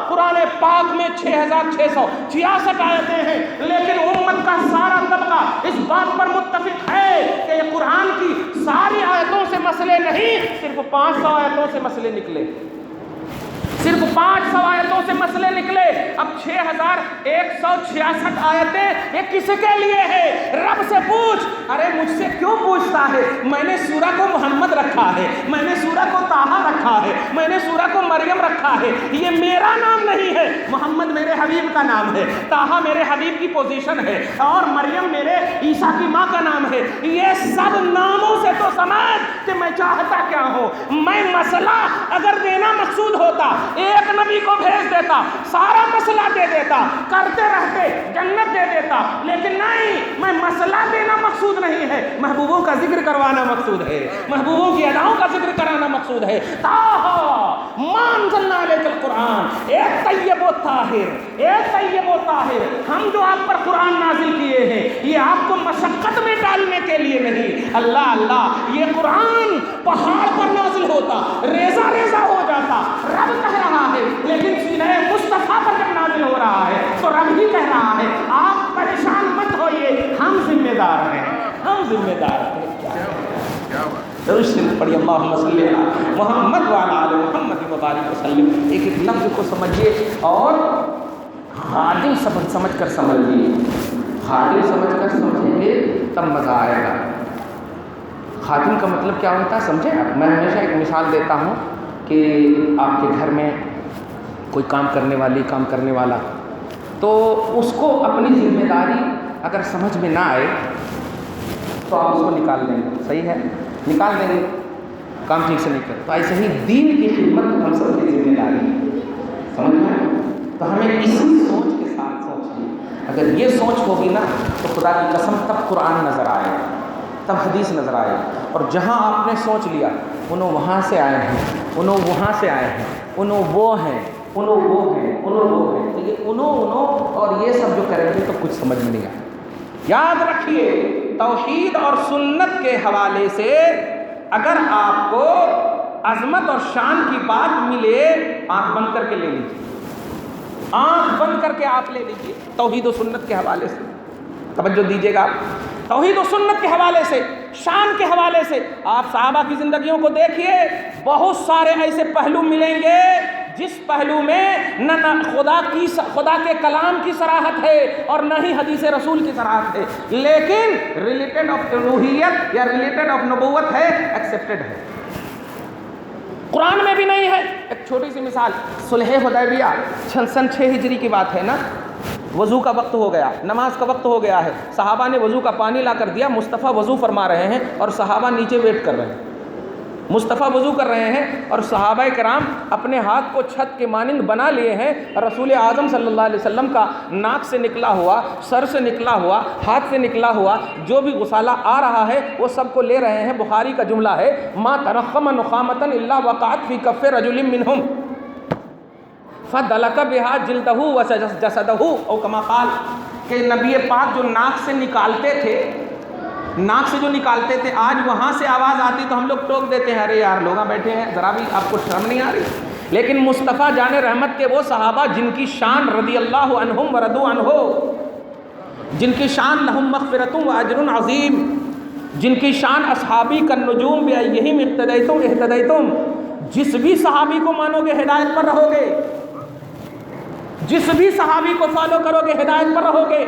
قرآن پاک میں 6666 آیتیں ہیں، لیکن امت کا سارا طبقہ اس بات پر متفق ہے کہ یہ قرآن کی ساری آیتوں سے مسئلے نہیں، صرف 500 آیتوں سے مسئلے نکلے، صرف 500 آیتوں سے مسئلے نکلے۔ اب 6166 آیتیں یہ کس کے لیے ہے؟ رب سے پوچھ، ارے مجھ سے کیوں پوچھتا ہے؟ میں نے سورہ کو محمد رکھا ہے، میں نے سورہ کو طٰہٰ رکھا ہے، میں نے سورہ کو مریم رکھا ہے، یہ میرا نام نہیں ہے، محمد میرے حبیب کا نام ہے، طٰہٰ میرے حبیب کی پوزیشن ہے، اور مریم میرے عیسیٰ کی ماں کا نام ہے۔ یہ سب ناموں سے تو سمجھ کہ میں چاہتا کیا ہوں۔ میں مسئلہ اگر دینا مقصود ہوتا، ایک ایک نبی کو بھیج دیتا, سارا مسئلہ دے دیتا, کرتے رہتے, جنت دے دیتا. لیکن نہیں, میں مسئلہ دینا مقصود نہیں ہے, محبوبوں کا ذکر کروانا مقصود ہے, محبوبوں کی اداؤں کا ذکر کرانا مقصود ہے. ما انزلنا علیک القرآن, اے طیب و طاہر, اے طیب و طاہر, ہم جو آپ پر قرآن نازل کیے ہیں یہ آپ کو مشقت میں ڈالنے کے لیے نہیں. اللہ اللہ, یہ قرآن پہاڑ پر نازل ہوتا, ریزہ ریزہ ہو جاتا, رب کہہ رہا ہے, لیکن سینہ مصطفیٰ پر جب نازل ہو رہا ہے تو رب ہی کہہ رہا ہے آپ پریشان مت ہوئے, ہم ذمہ دار ہیں, ہم ذمہ دار ہیں. پڑھی اللہم صلی علی محمد وعلی آل محمد وبارک وسلم. ایک ایک لفظ کو سمجھیے اور خادم سمجھ کر سمجھیے, خادم سمجھ کر سمجھیں گے تب مزہ آئے گا. خادم کا مطلب کیا ہوتا ہے سمجھیں آپ. میں ہمیشہ ایک مثال دیتا ہوں کہ آپ کے گھر میں کوئی کام کرنے والی, کام کرنے والا, تو اس کو اپنی ذمہ داری اگر سمجھ میں نہ آئے تو آپ اس کو نکال دیں گے, صحیح ہے, نکال دیں گے, کام ٹھیک سے نہیں کرے. تو ایسے ہی دین کی خدمت ہم سب کی ذمہ داری ہے, سمجھ میں. تو ہمیں اسی سوچ کے ساتھ سوچیں. اگر یہ سوچ ہوگی نا تو خدا کی قسم تب قرآن نظر آئے, تب حدیث نظر آئے. اور جہاں آپ نے سوچ لیا انہوں وہاں سے آئے ہیں, انہوں وہاں سے آئے ہیں, انہوں وہ ہیں, انہوں وہ ہیں, انہوں وہ ہیں, تو یہ انہوں اور یہ سب جو کریں گے تو کچھ سمجھ میں نہیں آئے. یاد رکھیے, توحید اور سنت کے حوالے سے اگر آپ کو عظمت اور شان کی بات ملے, آنکھ بند کر کے لے لیجیے, آنکھ بند کر کے آپ لے لیجیے. توحید و سنت کے حوالے سے توجہ دیجیے گا. توحید و سنت کے حوالے سے, شان کے حوالے سے آپ صحابہ کی زندگیوں کو دیکھیے, بہت سارے ایسے پہلو ملیں گے جس پہلو میں نہ خدا کے کلام کی صراحت ہے اور نہ ہی حدیث رسول کی صراحت ہے, لیکن ریلیٹڈ آف الوہیت یا ریلیٹڈ آف نبوت ہے, ایکسیپٹڈ ہے. قرآن میں بھی نہیں ہے. ایک چھوٹی سی مثال, صلح حدیبیہ سن 6 ہجری کی بات ہے نا. وضو کا وقت ہو گیا, نماز کا وقت ہو گیا ہے, صحابہ نے وضو کا پانی لا کر دیا, مصطفیٰ وضو فرما رہے ہیں اور صحابہ نیچے ویٹ کر رہے ہیں. مصطفیٰ وضو کر رہے ہیں اور صحابہ کرام اپنے ہاتھ کو چھت کے مانند بنا لیے ہیں. رسول اعظم صلی اللہ علیہ وسلم کا ناک سے نکلا ہوا, سر سے نکلا ہوا, ہاتھ سے نکلا ہوا جو بھی غسالہ آ رہا ہے وہ سب کو لے رہے ہیں. بخاری کا جملہ ہے, ما تنخم نخامۃ الا وقعت فی کف رجل منہم فدلک بہا جلدہ وجسدہ او کما قال, کہ نبی پاک جو ناک سے نکالتے تھے, ناک سے جو نکالتے تھے, آج وہاں سے آواز آتی تو ہم لوگ ٹوک دیتے ہیں, ارے یار لوگ بیٹھے ہیں, ذرا بھی آپ کو شرم نہیں آ رہی. لیکن مصطفیٰ جان رحمت کے وہ صحابہ جن کی شان رضی اللہ عنہم ورضوا عنہ, جن کی شان لہم مغفرۃ و اجر عظیم, جن کی شان اصحابی کالنجوم بأیہم اقتدیتم اہتدیتم, جس بھی صحابی کو مانو گے ہدایت پر رہو گے, جس بھی صحابی کو فالو کرو گے ہدایت پر رہو گے.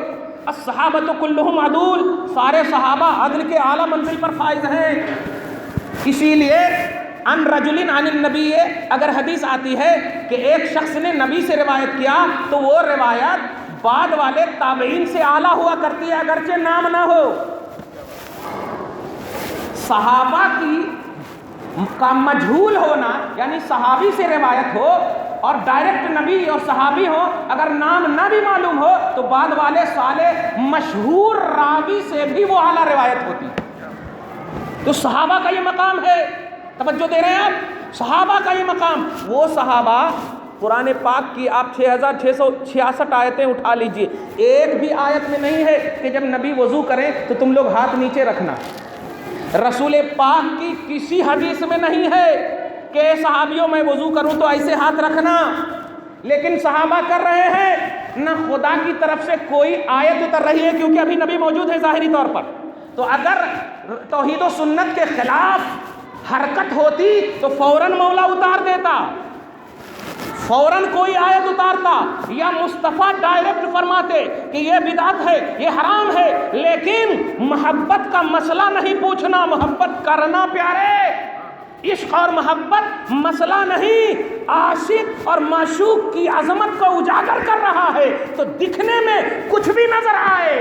الصحابۃ کلہم عدول, سارے صحابہ عدل کے اعلیٰ منزل پر فائز ہیں. اسی لیے ان رجل عن النبی, اگر حدیث آتی ہے کہ ایک شخص نے نبی سے روایت کیا تو وہ روایت بعد والے تابعین سے اعلیٰ ہوا کرتی ہے اگرچہ نام نہ ہو. صحابہ کا مجہول ہونا, یعنی صحابی سے روایت ہو اور ڈائریکٹ نبی اور صحابی ہو, اگر نام نہ بھی معلوم ہو تو بعد والے صالح مشہور راوی سے بھی وہ اعلیٰ روایت ہوتی. تو صحابہ کا یہ مقام ہے, توجہ دے رہے ہیں آپ, صحابہ کا یہ مقام. وہ صحابہ, قرآن پاک کی آپ 6666 آیتیں اٹھا لیجئے, ایک بھی آیت میں نہیں ہے کہ جب نبی وضو کریں تو تم لوگ ہاتھ نیچے رکھنا. رسول پاک کی کسی حدیث میں نہیں ہے کہ صحابیوں میں وضو کروں تو ایسے ہاتھ رکھنا, لیکن صحابہ کر رہے ہیں. نہ خدا کی طرف سے کوئی آیت اتر رہی ہے کیونکہ ابھی نبی موجود ہے ظاہری طور پر. تو اگر توحید و سنت کے خلاف حرکت ہوتی تو فوراً مولا اتار دیتا, فوراً کوئی آیت اتارتا, یا مصطفیٰ ڈائریکٹ فرماتے کہ یہ بدعت ہے, یہ حرام ہے. لیکن محبت کا مسئلہ نہیں پوچھنا, محبت کرنا پیارے. عشق اور محبت مسئلہ نہیں, عاشق اور معشوق کی عظمت کو اجاگر کر رہا ہے تو دکھنے میں کچھ بھی نظر آئے,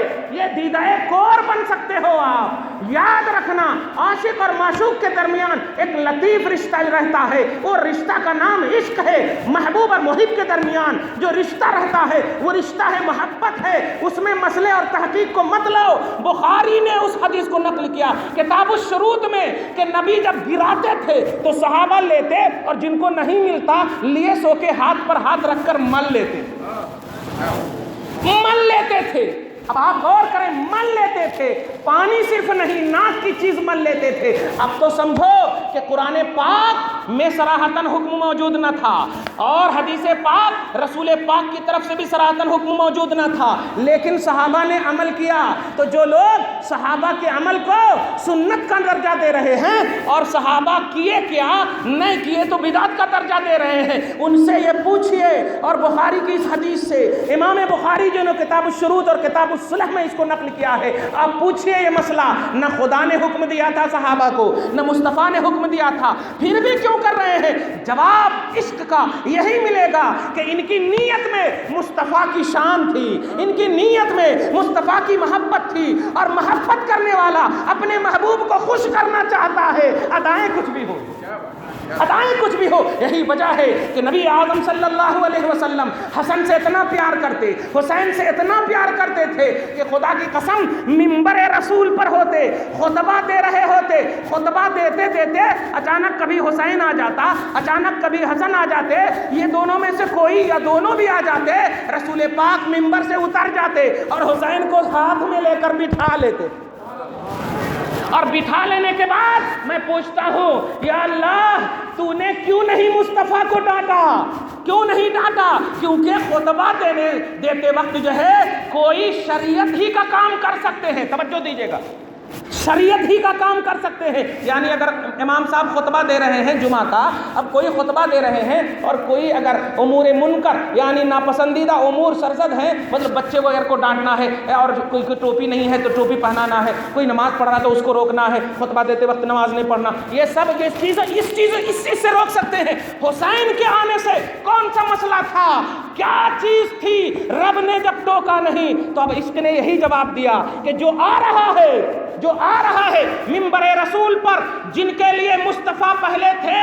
لیے دیدہ کور بن سکتے ہو آپ۔ یاد رکھنا عاشق اور معشوق کے درمیان ایک لطیف رشتہ رہتا ہے، وہ رشتہ کا نام عشق ہے۔ محبوب اور محب کے درمیان جو رشتہ رہتا ہے وہ رشتہ ہے محبت ہے، اس میں مسئلے اور تحقیق کو مت لو۔ بخاری نے اس حدیث کو نقل کیا کتاب الشروط میں کہ نبی جب گراتے تھے تو صحابہ لیتے اور جن کو نہیں ملتا لیے سو کے ہاتھ پر ہاتھ رکھ کر مل لیتے تھے۔ اب آپ غور کریں، مل لیتے تھے، پانی صرف نہیں ناک کی چیز مل لیتے تھے۔ اب تو سمجھو کہ قرآن پاک میں صراحتاً حکم موجود نہ تھا اور حدیث پاک رسول پاک کی طرف سے بھی صراحتاً حکم موجود نہ تھا، لیکن صحابہ نے عمل کیا۔ تو جو لوگ صحابہ کے عمل کو سنت کا درجہ دے رہے ہیں اور صحابہ کیے کیا نہیں کیے تو بدعت کا درجہ دے رہے ہیں، ان سے یہ پوچھئے۔ اور بخاری کی اس حدیث سے امام بخاری جو نے کتاب الشروط اور کتاب الصلح میں اس کو نقل کیا ہے، آپ پوچھئے یہ مسئلہ نہ خدا نے حکم دیا تھا صحابہ کو، نہ مصطفیٰ نے حکم دیا تھا، پھر بھی کیوں کر رہے ہیں؟ جواب عشق کا یہی ملے گا کہ ان کی نیت میں مصطفیٰ کی شان تھی، ان کی نیت میں مصطفیٰ کی محبت تھی، اور محبت کرنے والا اپنے محبوب کو خوش کرنا چاہتا ہے، ادائیں کچھ بھی ہو، ادائیں کچھ بھی ہو۔ یہی وجہ ہے کہ نبی اعظم صلی اللہ علیہ وسلم حسن سے اتنا پیار کرتے، حسین سے اتنا پیار کرتے تھے کہ خدا کی قسم منبر رسول پر ہوتے، خطبہ دے رہے ہوتے، خطبہ دیتے دیتے اچانک کبھی حسین آ جاتا، اچانک کبھی حسن آ جاتے، یہ دونوں میں سے کوئی یا دونوں بھی آ جاتے، رسول پاک منبر سے اتر جاتے اور حسین کو ہاتھ میں لے کر بٹھا لیتے، اور بٹھا لینے کے بعد میں پوچھتا ہوں یا اللہ تو نے کیوں نہیں مصطفیٰ کو ڈانٹا؟ کیوں نہیں ڈانٹا؟ کیونکہ خطبہ دیتے وقت جو ہے کوئی شریعت ہی کا کام کر سکتے ہیں، توجہ دیجیے گا، شریعت ہی کا کام کر سکتے ہیں۔ یعنی اگر امام صاحب خطبہ دے رہے ہیں جمعہ کا، اب کوئی خطبہ دے رہے ہیں اور کوئی اگر امور منکر یعنی ناپسندیدہ امور سرزد ہیں، مطلب بچے وغیرہ کو ڈانٹنا ہے، اور کوئی ٹوپی نہیں ہے تو ٹوپی پہنانا ہے، کوئی نماز پڑھ رہا ہے تو اس کو روکنا ہے، خطبہ دیتے وقت نماز نہیں پڑھنا، یہ سب اس چیز سے روک سکتے ہیں۔ حسین کے آنے سے کون سا مسئلہ تھا؟ کیا چیز تھی؟ رب نے جب ٹوکا نہیں تو اب عشق نے یہی جواب دیا کہ جو آ رہا ہے منبر رسول پر، جن کے لیے مصطفیٰ پہلے تھے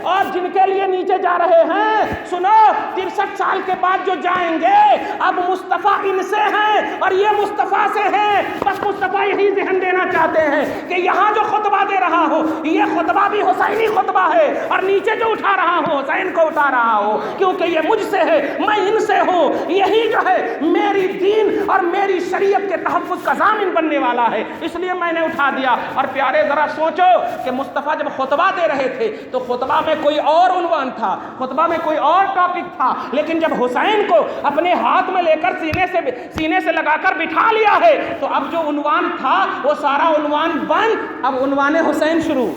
اور جن کے لیے نیچے جا رہے ہیں، سنو 63 سال کے بعد جو جائیں گے اب مصطفیٰ ان سے ہیں اور یہ مصطفیٰ سے ہیں۔ بس مصطفیٰ یہی ذہن دینا چاہتے ہیں کہ یہاں جو خطبہ دے رہا ہو یہ خطبہ بھی حسینی خطبہ ہے، اور نیچے جو اٹھا رہا ہو حسین کو اٹھا رہا ہو، کیونکہ یہ مجھ سے ہے، میں ان سے ہوں، یہی جو ہے میری دین اور میری شریعت کے تحفظ کا ضامن بننے والا ہے، اس لیے میں نے اٹھا دیا۔ اور پیارے ذرا سوچو کہ مصطفیٰ جب خطبہ دے رہے تھے تو خطبہ میں کوئی اور عنوان تھا، خطبہ میں کوئی اور ٹاپک تھا، لیکن جب حسین کو اپنے ہاتھ میں لے کر سینے سے لگا کر بٹھا لیا ہے تو اب جو عنوان تھا وہ سارا عنوان بند، اب عنوان حسین شروع،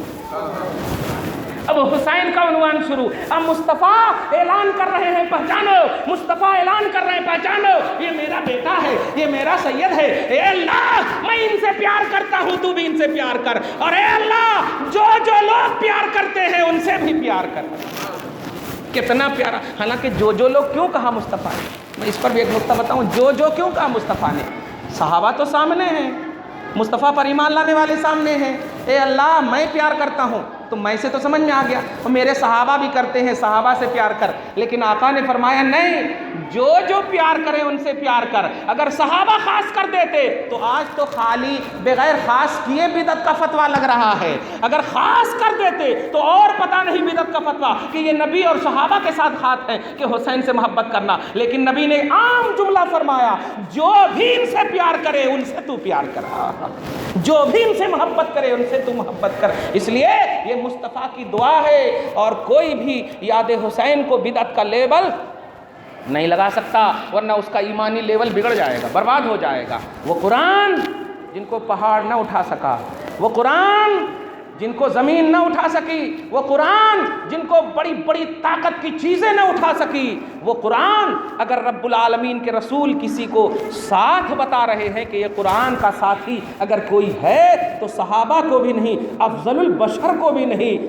اب حسین کا عنوان شروع۔ اب مصطفیٰ اعلان کر رہے ہیں پہچانو، مصطفیٰ اعلان کر رہے ہیں پہچانو، یہ میرا بیٹا ہے، یہ میرا سید ہے، اے اللہ میں ان سے پیار کرتا ہوں، تو بھی ان سے پیار کر، اور اے اللہ جو لوگ پیار کرتے ہیں ان سے بھی پیار کر۔ کتنا پیارا! حالانکہ جو لوگ کیوں کہا مصطفیٰ نے، میں اس پر بھی ایک نقطہ بتاؤں، جو کیوں کہا مصطفیٰ نے؟ صحابہ تو سامنے ہیں، مصطفیٰ پر ایمان لانے والے سامنے ہیں، اے اللہ میں پیار کرتا ہوں، تو میں سے تو سمجھ میں آ گیا، اور میرے صحابہ بھی کرتے ہیں، صحابہ سے پیار کر، لیکن آقا نے فرمایا نہیں، جو پیار کرے ان سے پیار کر۔ اگر صحابہ خاص کر دیتے تو آج تو خالی بغیر خاص کیے بدعت کا فتویٰ لگ رہا ہے، اگر خاص کر دیتے تو اور پتہ نہیں بدعت کا فتویٰ کہ یہ نبی اور صحابہ کے ساتھ خاص ہے کہ حسین سے محبت کرنا، لیکن نبی نے عام جملہ فرمایا، جو بھی ان سے پیار کرے ان سے تو پیار کر، جو بھی ان سے محبت کرے ان سے تو محبت کر۔ اس لیے یہ مصطفیٰ کی دعا ہے، اور کوئی بھی یاد حسین کو بدعت کا لیبل نہیں لگا سکتا، ورنہ اس کا ایمانی لیول بگڑ جائے گا، برباد ہو جائے گا۔ وہ قرآن جن کو پہاڑ نہ اٹھا سکا، وہ قرآن جن کو زمین نہ اٹھا سکی، وہ قرآن جن کو بڑی بڑی طاقت کی چیزیں نہ اٹھا سکی، وہ قرآن اگر رب العالمین کے رسول کسی کو ساتھ بتا رہے ہیں کہ یہ قرآن کا ساتھی اگر کوئی ہے تو صحابہ کو بھی نہیں، افضل البشر کو بھی نہیں،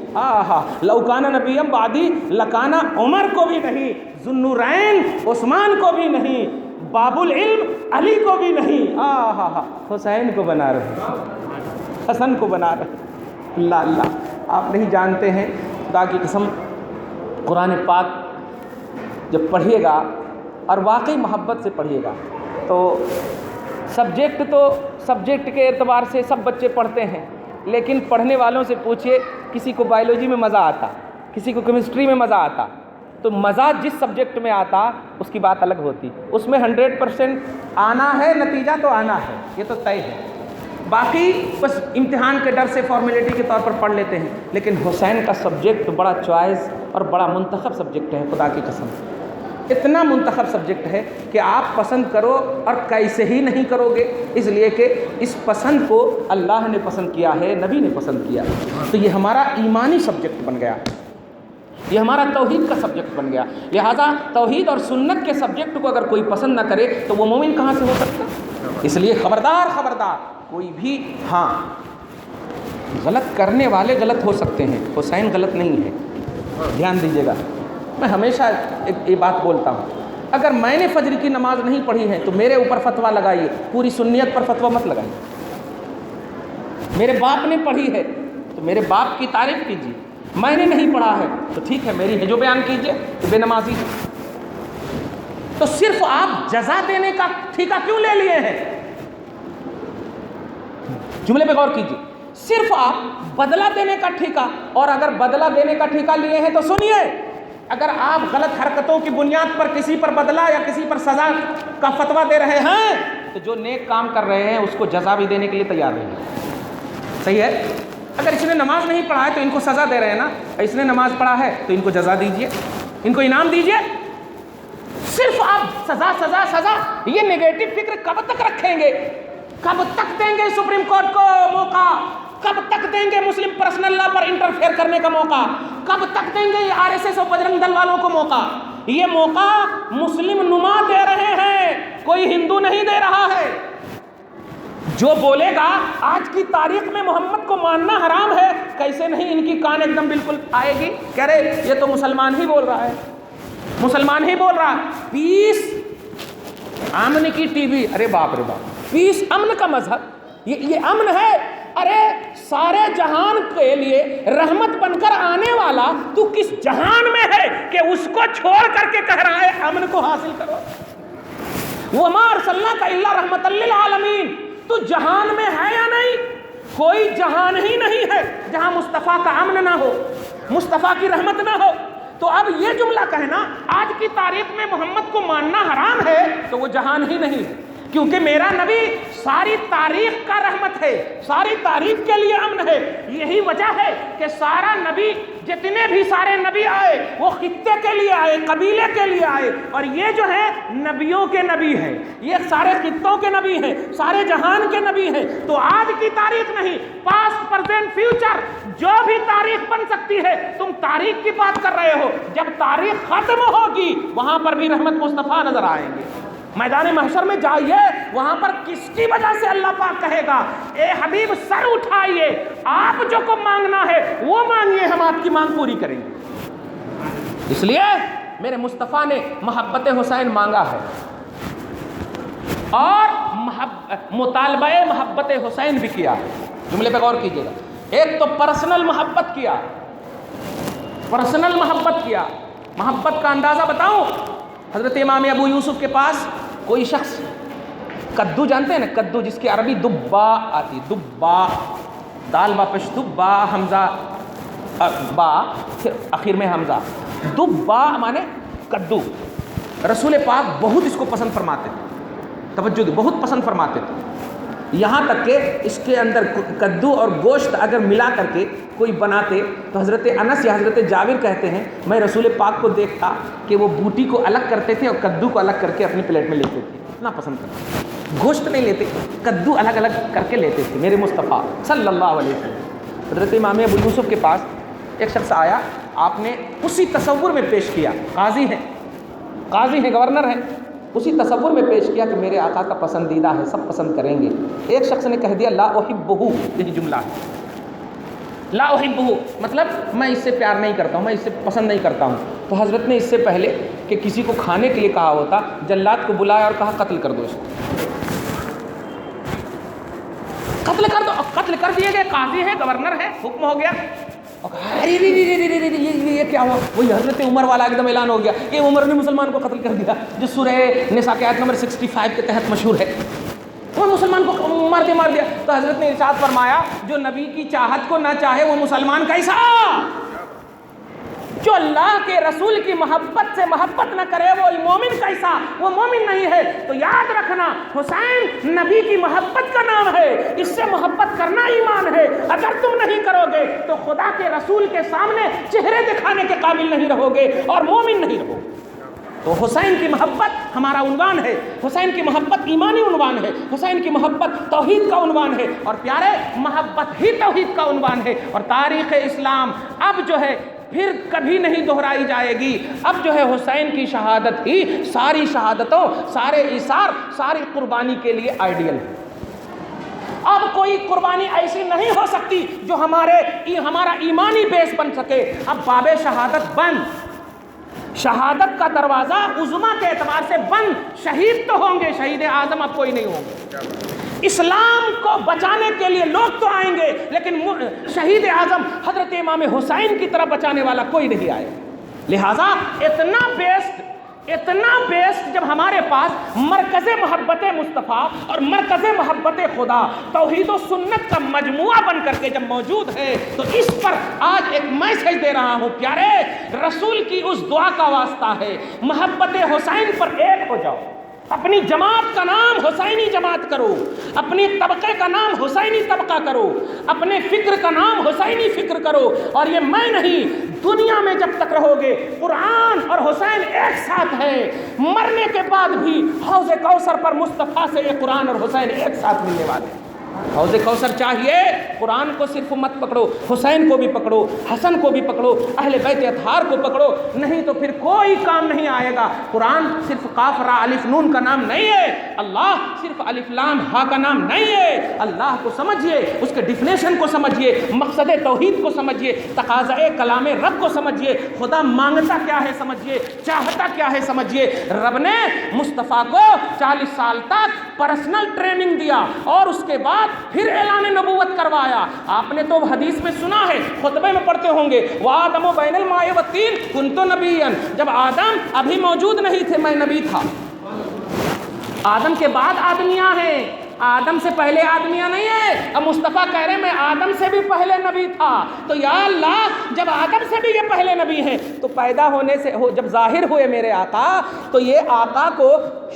لو کان نبی بعدی لکان عمر کو بھی نہیں، ذو النورین عثمان کو بھی نہیں، باب العلم علی کو بھی نہیں، حسین کو بنا رہے، حسن کو بنا رہے۔ اللہ اللہ، آپ نہیں جانتے ہیں، خدا کی قسم، قرآن پاک جب پڑھیے گا اور واقعی محبت سے پڑھیے گا تو سبجیکٹ کے اعتبار سے سب بچے پڑھتے ہیں، لیکن پڑھنے والوں سے پوچھئے، کسی کو بایولوجی میں مزہ آتا، کسی کو کیمسٹری میں مزہ آتا، تو مزہ جس سبجیکٹ میں آتا اس کی بات الگ ہوتی، اس میں 100% آنا ہے، نتیجہ تو آنا ہے، یہ تو طے ہے، باقی بس امتحان کے ڈر سے فارمیلٹی کے طور پر پڑھ لیتے ہیں۔ لیکن حسین کا سبجیکٹ بڑا چوائس اور بڑا منتخب سبجیکٹ ہے، خدا کی قسم اتنا منتخب سبجیکٹ ہے کہ آپ پسند کرو اور کیسے ہی نہیں کرو گے، اس لیے کہ اس پسند کو اللہ نے پسند کیا ہے، نبی نے پسند کیا، تو یہ ہمارا ایمانی سبجیکٹ بن گیا، یہ ہمارا توحید کا سبجیکٹ بن گیا۔ لہٰذا توحید اور سنت کے سبجیکٹ کو اگر کوئی پسند نہ کرے تو وہ مومن کہاں سے ہو سکتا؟ اس لیے خبردار خبردار، کوئی بھی غلط کرنے والے غلط ہو سکتے ہیں، حسین غلط نہیں ہے، دھیان دیجیے گا۔ میں ہمیشہ ایک بات بولتا ہوں، اگر میں نے فجر کی نماز نہیں پڑھی ہے تو میرے اوپر فتویٰ لگائیے، پوری سنیت پر فتویٰ مت لگائیے۔ میرے باپ نے پڑھی ہے تو میرے باپ کی تعریف کیجیے، میں نے نہیں پڑھا ہے تو ٹھیک ہے، میری ہے جو بیان کیجیے کہ بے نمازی ہے۔ تو صرف آپ جزا دینے کا ٹھیکہ کیوں لے لیے ہیں؟ جملے پہ غور کیجیے، صرف آپ بدلہ دینے کا ٹھیکہ، اور اگر بدلہ دینے کا ٹھیکہ لیے ہیں تو سنیے، اگر آپ غلط حرکتوں کی بنیاد پر کسی پر بدلہ یا کسی پر سزا کا فتویٰ دے رہے ہیں تو جو نیک کام کر رہے ہیں اس کو جزا بھی دینے کے لیے تیار رہیے، صحیح ہے؟ اگر اس نے نماز نہیں پڑھا ہے تو ان کو سزا دے رہے ہیں نا، اس نے نماز پڑھا ہے تو ان کو جزا دیجیے، ان کو انعام دیجیے۔ صرف آپ سزا سزا سزا، یہ نیگیٹو فکر کب تک رکھیں گے؟ کب تک دیں گے سپریم کورٹ کو موقع؟ کب تک دیں گے مسلم پرسنل لا پر انٹرفیئر کرنے کا موقع؟ کب تک دیں گے یہ RSS اور بجرنگ دل والوں کو موقع؟ یہ موقع مسلم نما دے رہے ہیں، کوئی ہندو نہیں دے رہا ہے۔ جو بولے گا آج کی تاریخ میں محمد کو ماننا حرام ہے، کیسے نہیں، ان کی کان ایک دم بالکل آئے گی، کہہ رہے یہ تو مسلمان ہی بول رہا ہے، مسلمان ہی بول رہا ہے۔ پیس امن کی ٹی وی، ارے باپ رے باپ، پیس امن کا مذہب، یہ امن ہے؟ ارے سارے جہان کے لیے رحمت بن کر آنے والا تو کس جہان میں ہے کہ اس کو چھوڑ کر کے کہہ رہا ہے امن کو حاصل کرو؟ وَمَا أَرْسَلْنَاكَ إِلَّا رَحْمَةً لِّلْعَالَمِينَ، تو جہان میں ہے یا نہیں؟ کوئی جہان ہی نہیں ہے جہاں مصطفیٰ کا امن نہ ہو، مصطفیٰ کی رحمت نہ ہو۔ تو اب یہ جملہ کہنا آج کی تاریخ میں محمد کو ماننا حرام ہے تو وہ جہان ہی نہیں ہے، کیونکہ میرا نبی ساری تاریخ کا رحمت ہے، ساری تاریخ کے لیے امن ہے۔ یہی وجہ ہے کہ سارا نبی، جتنے بھی سارے نبی آئے وہ خطے کے لیے آئے، قبیلے کے لیے آئے، اور یہ جو ہے نبیوں کے نبی ہیں، یہ سارے خطوں کے نبی ہیں، سارے جہان کے نبی ہیں۔ تو آج کی تاریخ نہیں، پاسٹ پریزنٹ فیوچر جو بھی تاریخ بن سکتی ہے، تم تاریخ کی بات کر رہے ہو، جب تاریخ ختم ہوگی وہاں پر بھی رحمت مصطفیٰ نظر آئیں گے۔ میدان محشر میں جائیے، وہاں پر کس کی وجہ سے اللہ پاک کہے گا اے حبیب سر اٹھائیے، آپ جو کو مانگنا ہے وہ مانگیے، ہم آپ کی مانگ پوری کریں گے۔ اس لیے میرے مصطفیٰ نے محبت حسین مانگا ہے، اور مطالبہ محبت حسین بھی کیا ہے۔ جملے پہ غور کیجیے گا، ایک تو پرسنل محبت کیا، پرسنل محبت کیا۔ محبت کا اندازہ بتاؤں، حضرت امام ابو یوسف کے پاس کوئی شخص کدو، جانتے ہیں نا کدو، جس کی عربی دبا آتی، دبا، دال با پیش دبا، حمزہ با، پھر آخر میں حمزہ، دبا مانے کدو۔ رسول پاک بہت اس کو پسند فرماتے تھے، توجہ دی، بہت پسند فرماتے تھے، یہاں تک کہ اس کے اندر کدو اور گوشت اگر ملا کر کے کوئی بناتے تو حضرت انس یا حضرت جابر کہتے ہیں میں رسول پاک کو دیکھتا کہ وہ بوٹی کو الگ کرتے تھے اور کدو کو الگ کر کے اپنی پلیٹ میں لیتے تھے، اتنا پسند کرتے، گوشت نہیں لیتے، کدو الگ الگ کر کے لیتے تھے میرے مصطفیٰ صلی اللہ علیہ وسلم۔ حضرت امام ابو یوسف کے پاس ایک شخص آیا، آپ نے اسی تصور میں پیش کیا، قاضی ہیں گورنر ہیں، اسی تصور میں پیش کیا کہ میرے آقا کا پسندیدہ ہے، سب پسند کریں گے۔ ایک شخص نے کہہ دیا لا احبہ، یہی جملہ ہے، لا احبہ مطلب میں اس سے پیار نہیں کرتا ہوں، میں اس سے پسند نہیں کرتا ہوں۔ تو حضرت نے اس سے پہلے کہ کہ کسی کو کھانے کے لیے کہا ہوتا، جلاد کو بلایا اور کہا قتل کر دو اس کو، قتل کر دو. قتل کر دیے گئے، قاضی ہے، گورنر ہے، حکم ہو گیا. اور کہا ارے یہ کیا ہوا؟ وہی حضرت عمر والا ایک دم اعلان ہو گیا کہ عمر نے مسلمان کو قتل کر دیا، جو سورہ نساء کی آیت نمبر 65 کے تحت مشہور ہے. وہ مسلمان کو مار دیا. تو حضرت نے ارشاد فرمایا جو نبی کی چاہت کو نہ چاہے وہ مسلمان کیسا؟ جو اللہ کے رسول کی محبت سے محبت نہ کرے وہ مومن کیسا؟ وہ مومن نہیں ہے. تو یاد رکھنا حسین نبی کی محبت کا نام ہے، اس سے محبت کرنا ایمان ہے. اگر تم نہیں کرو گے تو خدا کے رسول کے سامنے چہرے دکھانے کے قابل نہیں رہو گے اور مومن نہیں رہو گے. تو حسین کی محبت ہمارا عنوان ہے، حسین کی محبت ایمانی عنوان ہے، حسین کی محبت توحید کا عنوان ہے. اور پیارے محبت ہی توحید کا عنوان ہے. اور تاریخ اسلام اب جو ہے پھر کبھی نہیں دہرائی جائے گی. اب جو ہے حسین کی شہادت ہی ساری شہادتوں، سارے ایثار، ساری قربانی کے لیے آئیڈیل ہے. اب کوئی قربانی ایسی نہیں ہو سکتی جو ہمارا ایمانی بیس بن سکے. اب باب شہادت بند، شہادت کا دروازہ عظما کے اعتبار سے بند. شہید تو ہوں گے، شہید اعظم اب کوئی نہیں ہوں گے. اسلام کو بچانے کے لیے لوگ تو آئیں گے لیکن شہید اعظم حضرت امام حسین کی طرف بچانے والا کوئی نہیں آئے. لہٰذا اتنا بیسٹ جب ہمارے پاس مرکز محبت مصطفیٰ اور مرکز محبت خدا توحید و سنت کا مجموعہ بن کر کے جب موجود ہے تو اس پر آج ایک میسج دے رہا ہوں. پیارے رسول کی اس دعا کا واسطہ ہے، محبت حسین پر ایک ہو جاؤ. اپنی جماعت کا نام حسینی جماعت کرو، اپنی طبقے کا نام حسینی طبقہ کرو، اپنے فکر کا نام حسینی فکر کرو. اور یہ میں نہیں، دنیا میں جب تک رہو گے قرآن اور حسین ایک ساتھ ہے. مرنے کے بعد بھی حوض کوثر پر مصطفیٰ سے یہ قرآن اور حسین ایک ساتھ ملنے والے ہیں. حوض کوثر چاہیے، قرآن کو صرف مت پکڑو، حسین کو بھی پکڑو، حسن کو بھی پکڑو، اہل بیت اطہار کو پکڑو، نہیں تو پھر کوئی کام نہیں آئے گا. قرآن صرف قاف را الف نون کا نام نہیں ہے، اللہ صرف الف لام ہا کا نام نہیں ہے. اللہ کو سمجھیے، اس کے ڈیفینیشن کو سمجھیے، مقصد توحید کو سمجھیے، تقاضۂ کلام رب کو سمجھیے، خدا مانگتا کیا ہے سمجھیے، چاہتا کیا ہے سمجھیے. رب نے مصطفیٰ کو 40 سال تک پرسنل ٹریننگ دیا اور اس کے بعد پھر اعلان نبوت کروایا. آپ نے تو حدیث میں سنا ہے، خطبے میں پڑھتے ہوں گے، وآدم بین الماء والطین کنت نبیا. جب آدم ابھی موجود نہیں تھے میں نبی تھا. آدم کے بعد آدمیاں ہیں، آدم سے پہلے آدمیاں نہیں ہے. اب مصطفیٰ کہہ رہے ہیں میں آدم سے بھی پہلے نبی تھا. تو یا اللہ جب آدم سے بھی یہ پہلے نبی ہیں تو پیدا ہونے سے جب ظاہر ہوئے میرے آقا تو یہ آقا کو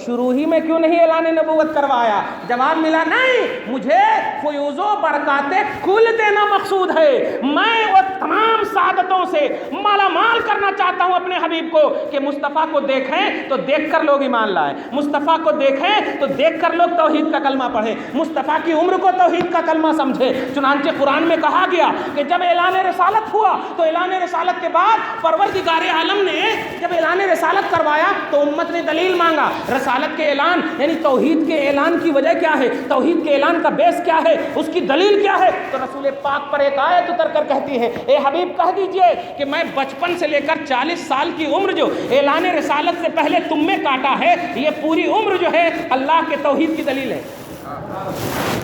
شروع ہی میں کیوں نہیں اعلان نبوت کروایا؟ جواب ملا نہیں، مجھے فیوز و برکات کل دینا مقصود ہے. میں وہ تمام سعادتوں سے مالا مال کرنا چاہتا ہوں اپنے حبیب کو کہ مصطفیٰ کو دیکھیں تو دیکھ کر لوگ ایمان لائیں، مصطفیٰ کو دیکھیں تو دیکھ کر لوگ توحید کا کلمہ پڑھیں، مصطفیٰ کی عمر کو توحید کا کلمہ سمجھے. چنانچہ قرآن میں کہا گیا کہ جب اعلان رسالت ہوا تو اعلان رسالت کے بعد پروردگار عالم نے جب اعلان رسالت کروایا تو امت نے دلیل مانگا. رسالت کے اعلان یعنی توحید کے اعلان کی وجہ کیا ہے، توحید کے اعلان کا بیس کیا ہے، اس کی دلیل کیا ہے؟ تو رسول پاک پر ایک آیت اتر کر کہتی ہے اے حبیب کہہ دیجئے کہ میں بچپن سے لے کر 40 سال کی عمر جو اعلان رسالت سے پہلے تم میں کاٹا ہے یہ پوری عمر جو ہے اللہ کے توحید کی دلیل ہے.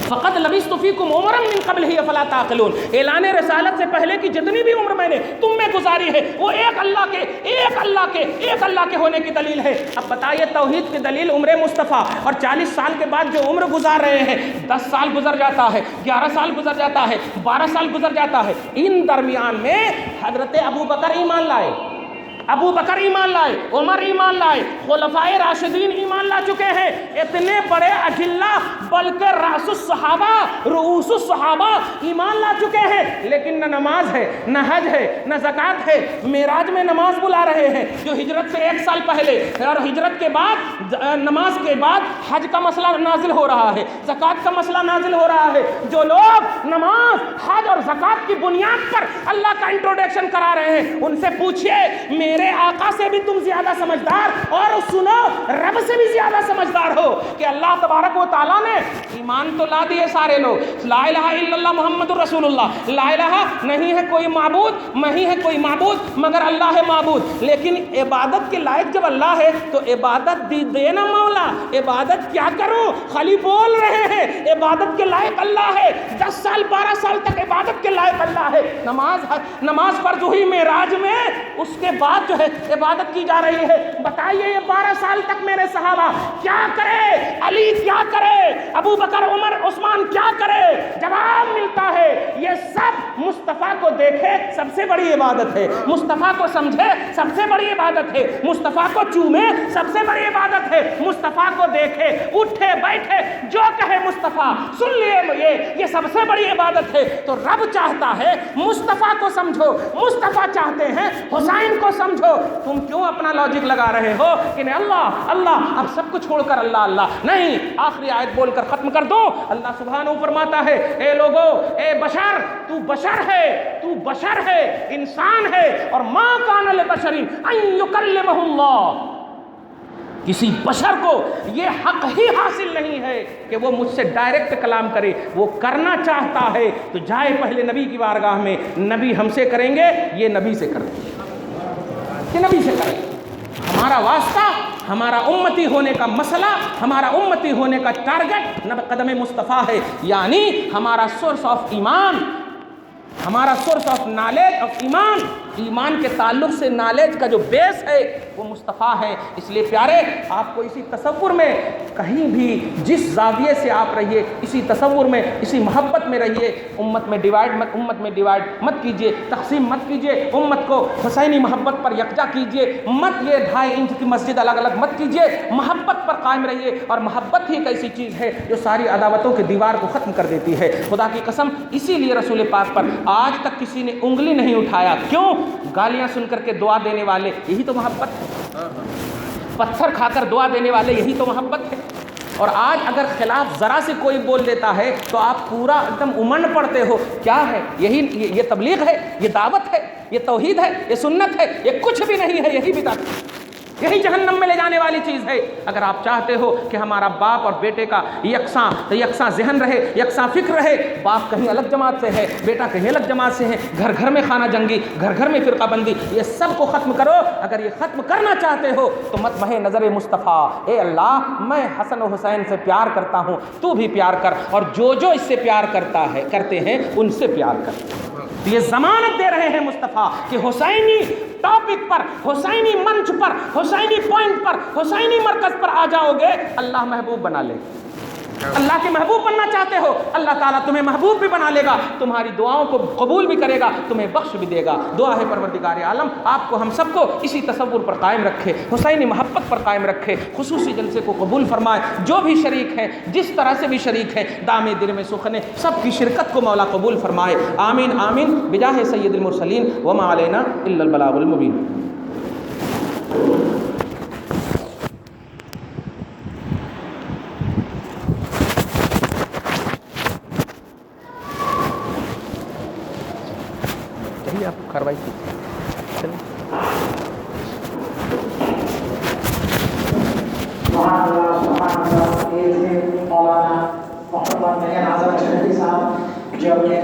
فقط لبثت فیکم عمرا من قبلہ افلا تعقلون. اعلان رسالت سے پہلے کی جتنی بھی عمر میں نے تم میں گزاری ہے وہ ایک اللہ کے ہونے کی دلیل ہے. اب بتائیے توحید کی دلیل عمر مصطفیٰ اور 40 سال کے بعد جو عمر گزار رہے ہیں، 10 سال گزر جاتا ہے، 11 سال گزر جاتا ہے، 12 سال گزر جاتا ہے. ان درمیان میں حضرت ابوبکر ایمان لائے، ابو بکر ایمان لائے، عمر ایمان لائے، خلفائے راشدین ایمان لا چکے ہیں. اتنے بڑے اجلہ بلکہ رأس الصحابہ، رؤوس الصحابہ ایمان لا چکے ہیں. لیکن نہ نماز ہے، نہ حج ہے، نہ زکوٰۃ ہے. معراج میں نماز بلا رہے ہیں جو ہجرت سے 1 سال پہلے، اور ہجرت کے بعد نماز کے بعد حج کا مسئلہ نازل ہو رہا ہے، زکوٰۃ کا مسئلہ نازل ہو رہا ہے. جو لوگ نماز، حج اور زکوٰۃ کی بنیاد پر اللہ کا انٹروڈکشن کرا رہے ہیں ان سے پوچھئے میرے آقا سے بھی تم زیادہ سمجھدار اور سنو رب سے بھی زیادہ سمجھدار ہو کہ اللہ تبارک و تعالیٰ نے ایمان تو لا دیے سارے لوگ، لا الہ الا اللہ محمد الرسول اللہ، لا الہ نہیں ہے کوئی معبود، نہیں ہے کوئی معبود مگر اللہ ہے معبود، لیکن عبادت کے لائق جب اللہ ہے تو عبادت دے نا مولا، عبادت کیا کروں؟ خالی بول رہے ہیں عبادت کے لائق اللہ ہے، 10 سال 12 سال تک عبادت کے لائق اللہ ہے، نماز فرض ہوئی معراج میں، اس کے بعد جو ہے عبادت کی جا رہی ہے۔ بتائیے یہ 12 سال تک میرے صحابہ کیا کرے، علی کیا کرے، ابو بکر عمر عثمان کیا کرے؟ جواب ملتا ہے یہ سب مصطفیٰ کو دیکھے سب سے بڑی عبادت ہے، مصطفیٰ کو سمجھے سب سے بڑی عبادت ہے، مصطفیٰ کو چومے سب سے بڑی عبادت ہے، مصطفیٰ کو دیکھے اٹھے بیٹھے جو کہے مصطفیٰ سن لیے یہ سب سے بڑی عبادت ہے۔ تو رب چاہتا ہے مصطفیٰ کو سمجھو، مصطفیٰ چاہتے ہیں حسین کو سمجھو، تم کیوں اپنا لاجک لگا رہے ہو کہ نہیں اللہ اللہ اب سب کو چھوڑ کر اللہ اللہ؟ نہیں، آخری آیت بول کر ختم کر دو۔ اللہ سبحانہ فرماتا ہے اے لوگو، اے بشر، تو بشر ہے، تو بشر ہے، انسان ہے، اور ما کان لبشر ان یکلمہ اللہ، کسی بشر کو یہ حق ہی حاصل نہیں ہے کہ وہ مجھ سے ڈائریکٹ کلام کرے، وہ کرنا چاہتا ہے تو جائے پہلے نبی کی بارگاہ میں، نبی ہم سے کریں گے، یہ نبی سے کریں گے، یہ نبی سے کریں گے۔ ہمارا واسطہ، ہمارا امتی ہونے کا مسئلہ، ہمارا امتی ہونے کا ٹارگٹ قدم مصطفیٰ ہے، یعنی ہمارا سورس آف ایمان، ہمارا سورس آف نالج آف ایمان، ایمان کے تعلق سے نالج کا جو بیس ہے وہ مصطفیٰ ہے۔ اس لیے پیارے آپ کو اسی تصور میں کہیں بھی جس زاویے سے آپ رہیے، اسی تصور میں، اسی محبت میں رہیے، امت میں ڈیوائیڈ مت کیجیے، تقسیم مت کیجیے، امت کو حسینی محبت پر یکجا کیجیے، مت یہ 2.5 انچ کی مسجد الگ الگ مت کیجیے، محبت پر قائم رہیے، اور محبت ہی ایک ایسی چیز ہے جو ساری عداوتوں کی دیوار کو ختم کر دیتی ہے۔ خدا کی قسم اسی لیے رسول پاک پر آج تک کسی نے انگلی نہیں اٹھایا، کیوں؟ گالیاں سن کر کے دعا دینے والے یہی تو محبت ہے، پتھر کھا کر دعا دینے والے یہی تو محبت ہے۔ اور آج اگر خلاف ذرا سے کوئی بول دیتا ہے تو آپ پورا ایک دم امنڈ پڑتے ہو، کیا ہے یہ تبلیغ ہے، یہ دعوت ہے، یہ توحید ہے، یہ سنت ہے، یہ کچھ بھی نہیں ہے، یہی بدعت ہے، یہی جہنم میں لے جانے والی چیز ہے۔ اگر آپ چاہتے ہو کہ ہمارا باپ اور بیٹے کا یکساں ذہن رہے، یکساں فکر رہے، باپ کہیں الگ جماعت سے ہے، بیٹا کہیں الگ جماعت سے ہے، گھر گھر میں خانہ جنگی، گھر گھر میں فرقہ بندی، یہ سب کو ختم کرو۔ اگر یہ ختم کرنا چاہتے ہو تو مت بہے نظر مصطفیٰ، اے اللہ میں حسن و حسین سے پیار کرتا ہوں، تو بھی پیار کر، اور جو اس سے پیار کرتے ہیں ان سے پیار کر۔ یہ ضمانت دے رہے ہیں مصطفیٰ کہ حسینی ٹاپک پر، حسینی منچ پر، حسینی پوائنٹ پر، حسینی مرکز پر آ جاؤ گے اللہ محبوب بنا لے۔ اللہ کے محبوب بننا چاہتے ہو، اللہ تعالیٰ تمہیں محبوب بھی بنا لے گا، تمہاری دعاؤں کو قبول بھی کرے گا، تمہیں بخش بھی دے گا۔ دعا ہے پروردگار عالم آپ کو ہم سب کو اسی تصور پر قائم رکھے، حسینی محبت پر قائم رکھے، خصوصی جلسے کو قبول فرمائے، جو بھی شریک ہیں، جس طرح سے بھی شریک ہیں، دامِ دل میں سخنے سب کی شرکت کو مولا قبول فرمائے، آمین آمین بجاہ سید المرسلین وما علینا الا البلاغ المبین۔ آپ کاروائی کیجیے۔ مولانا محمد صاحب جو اپنے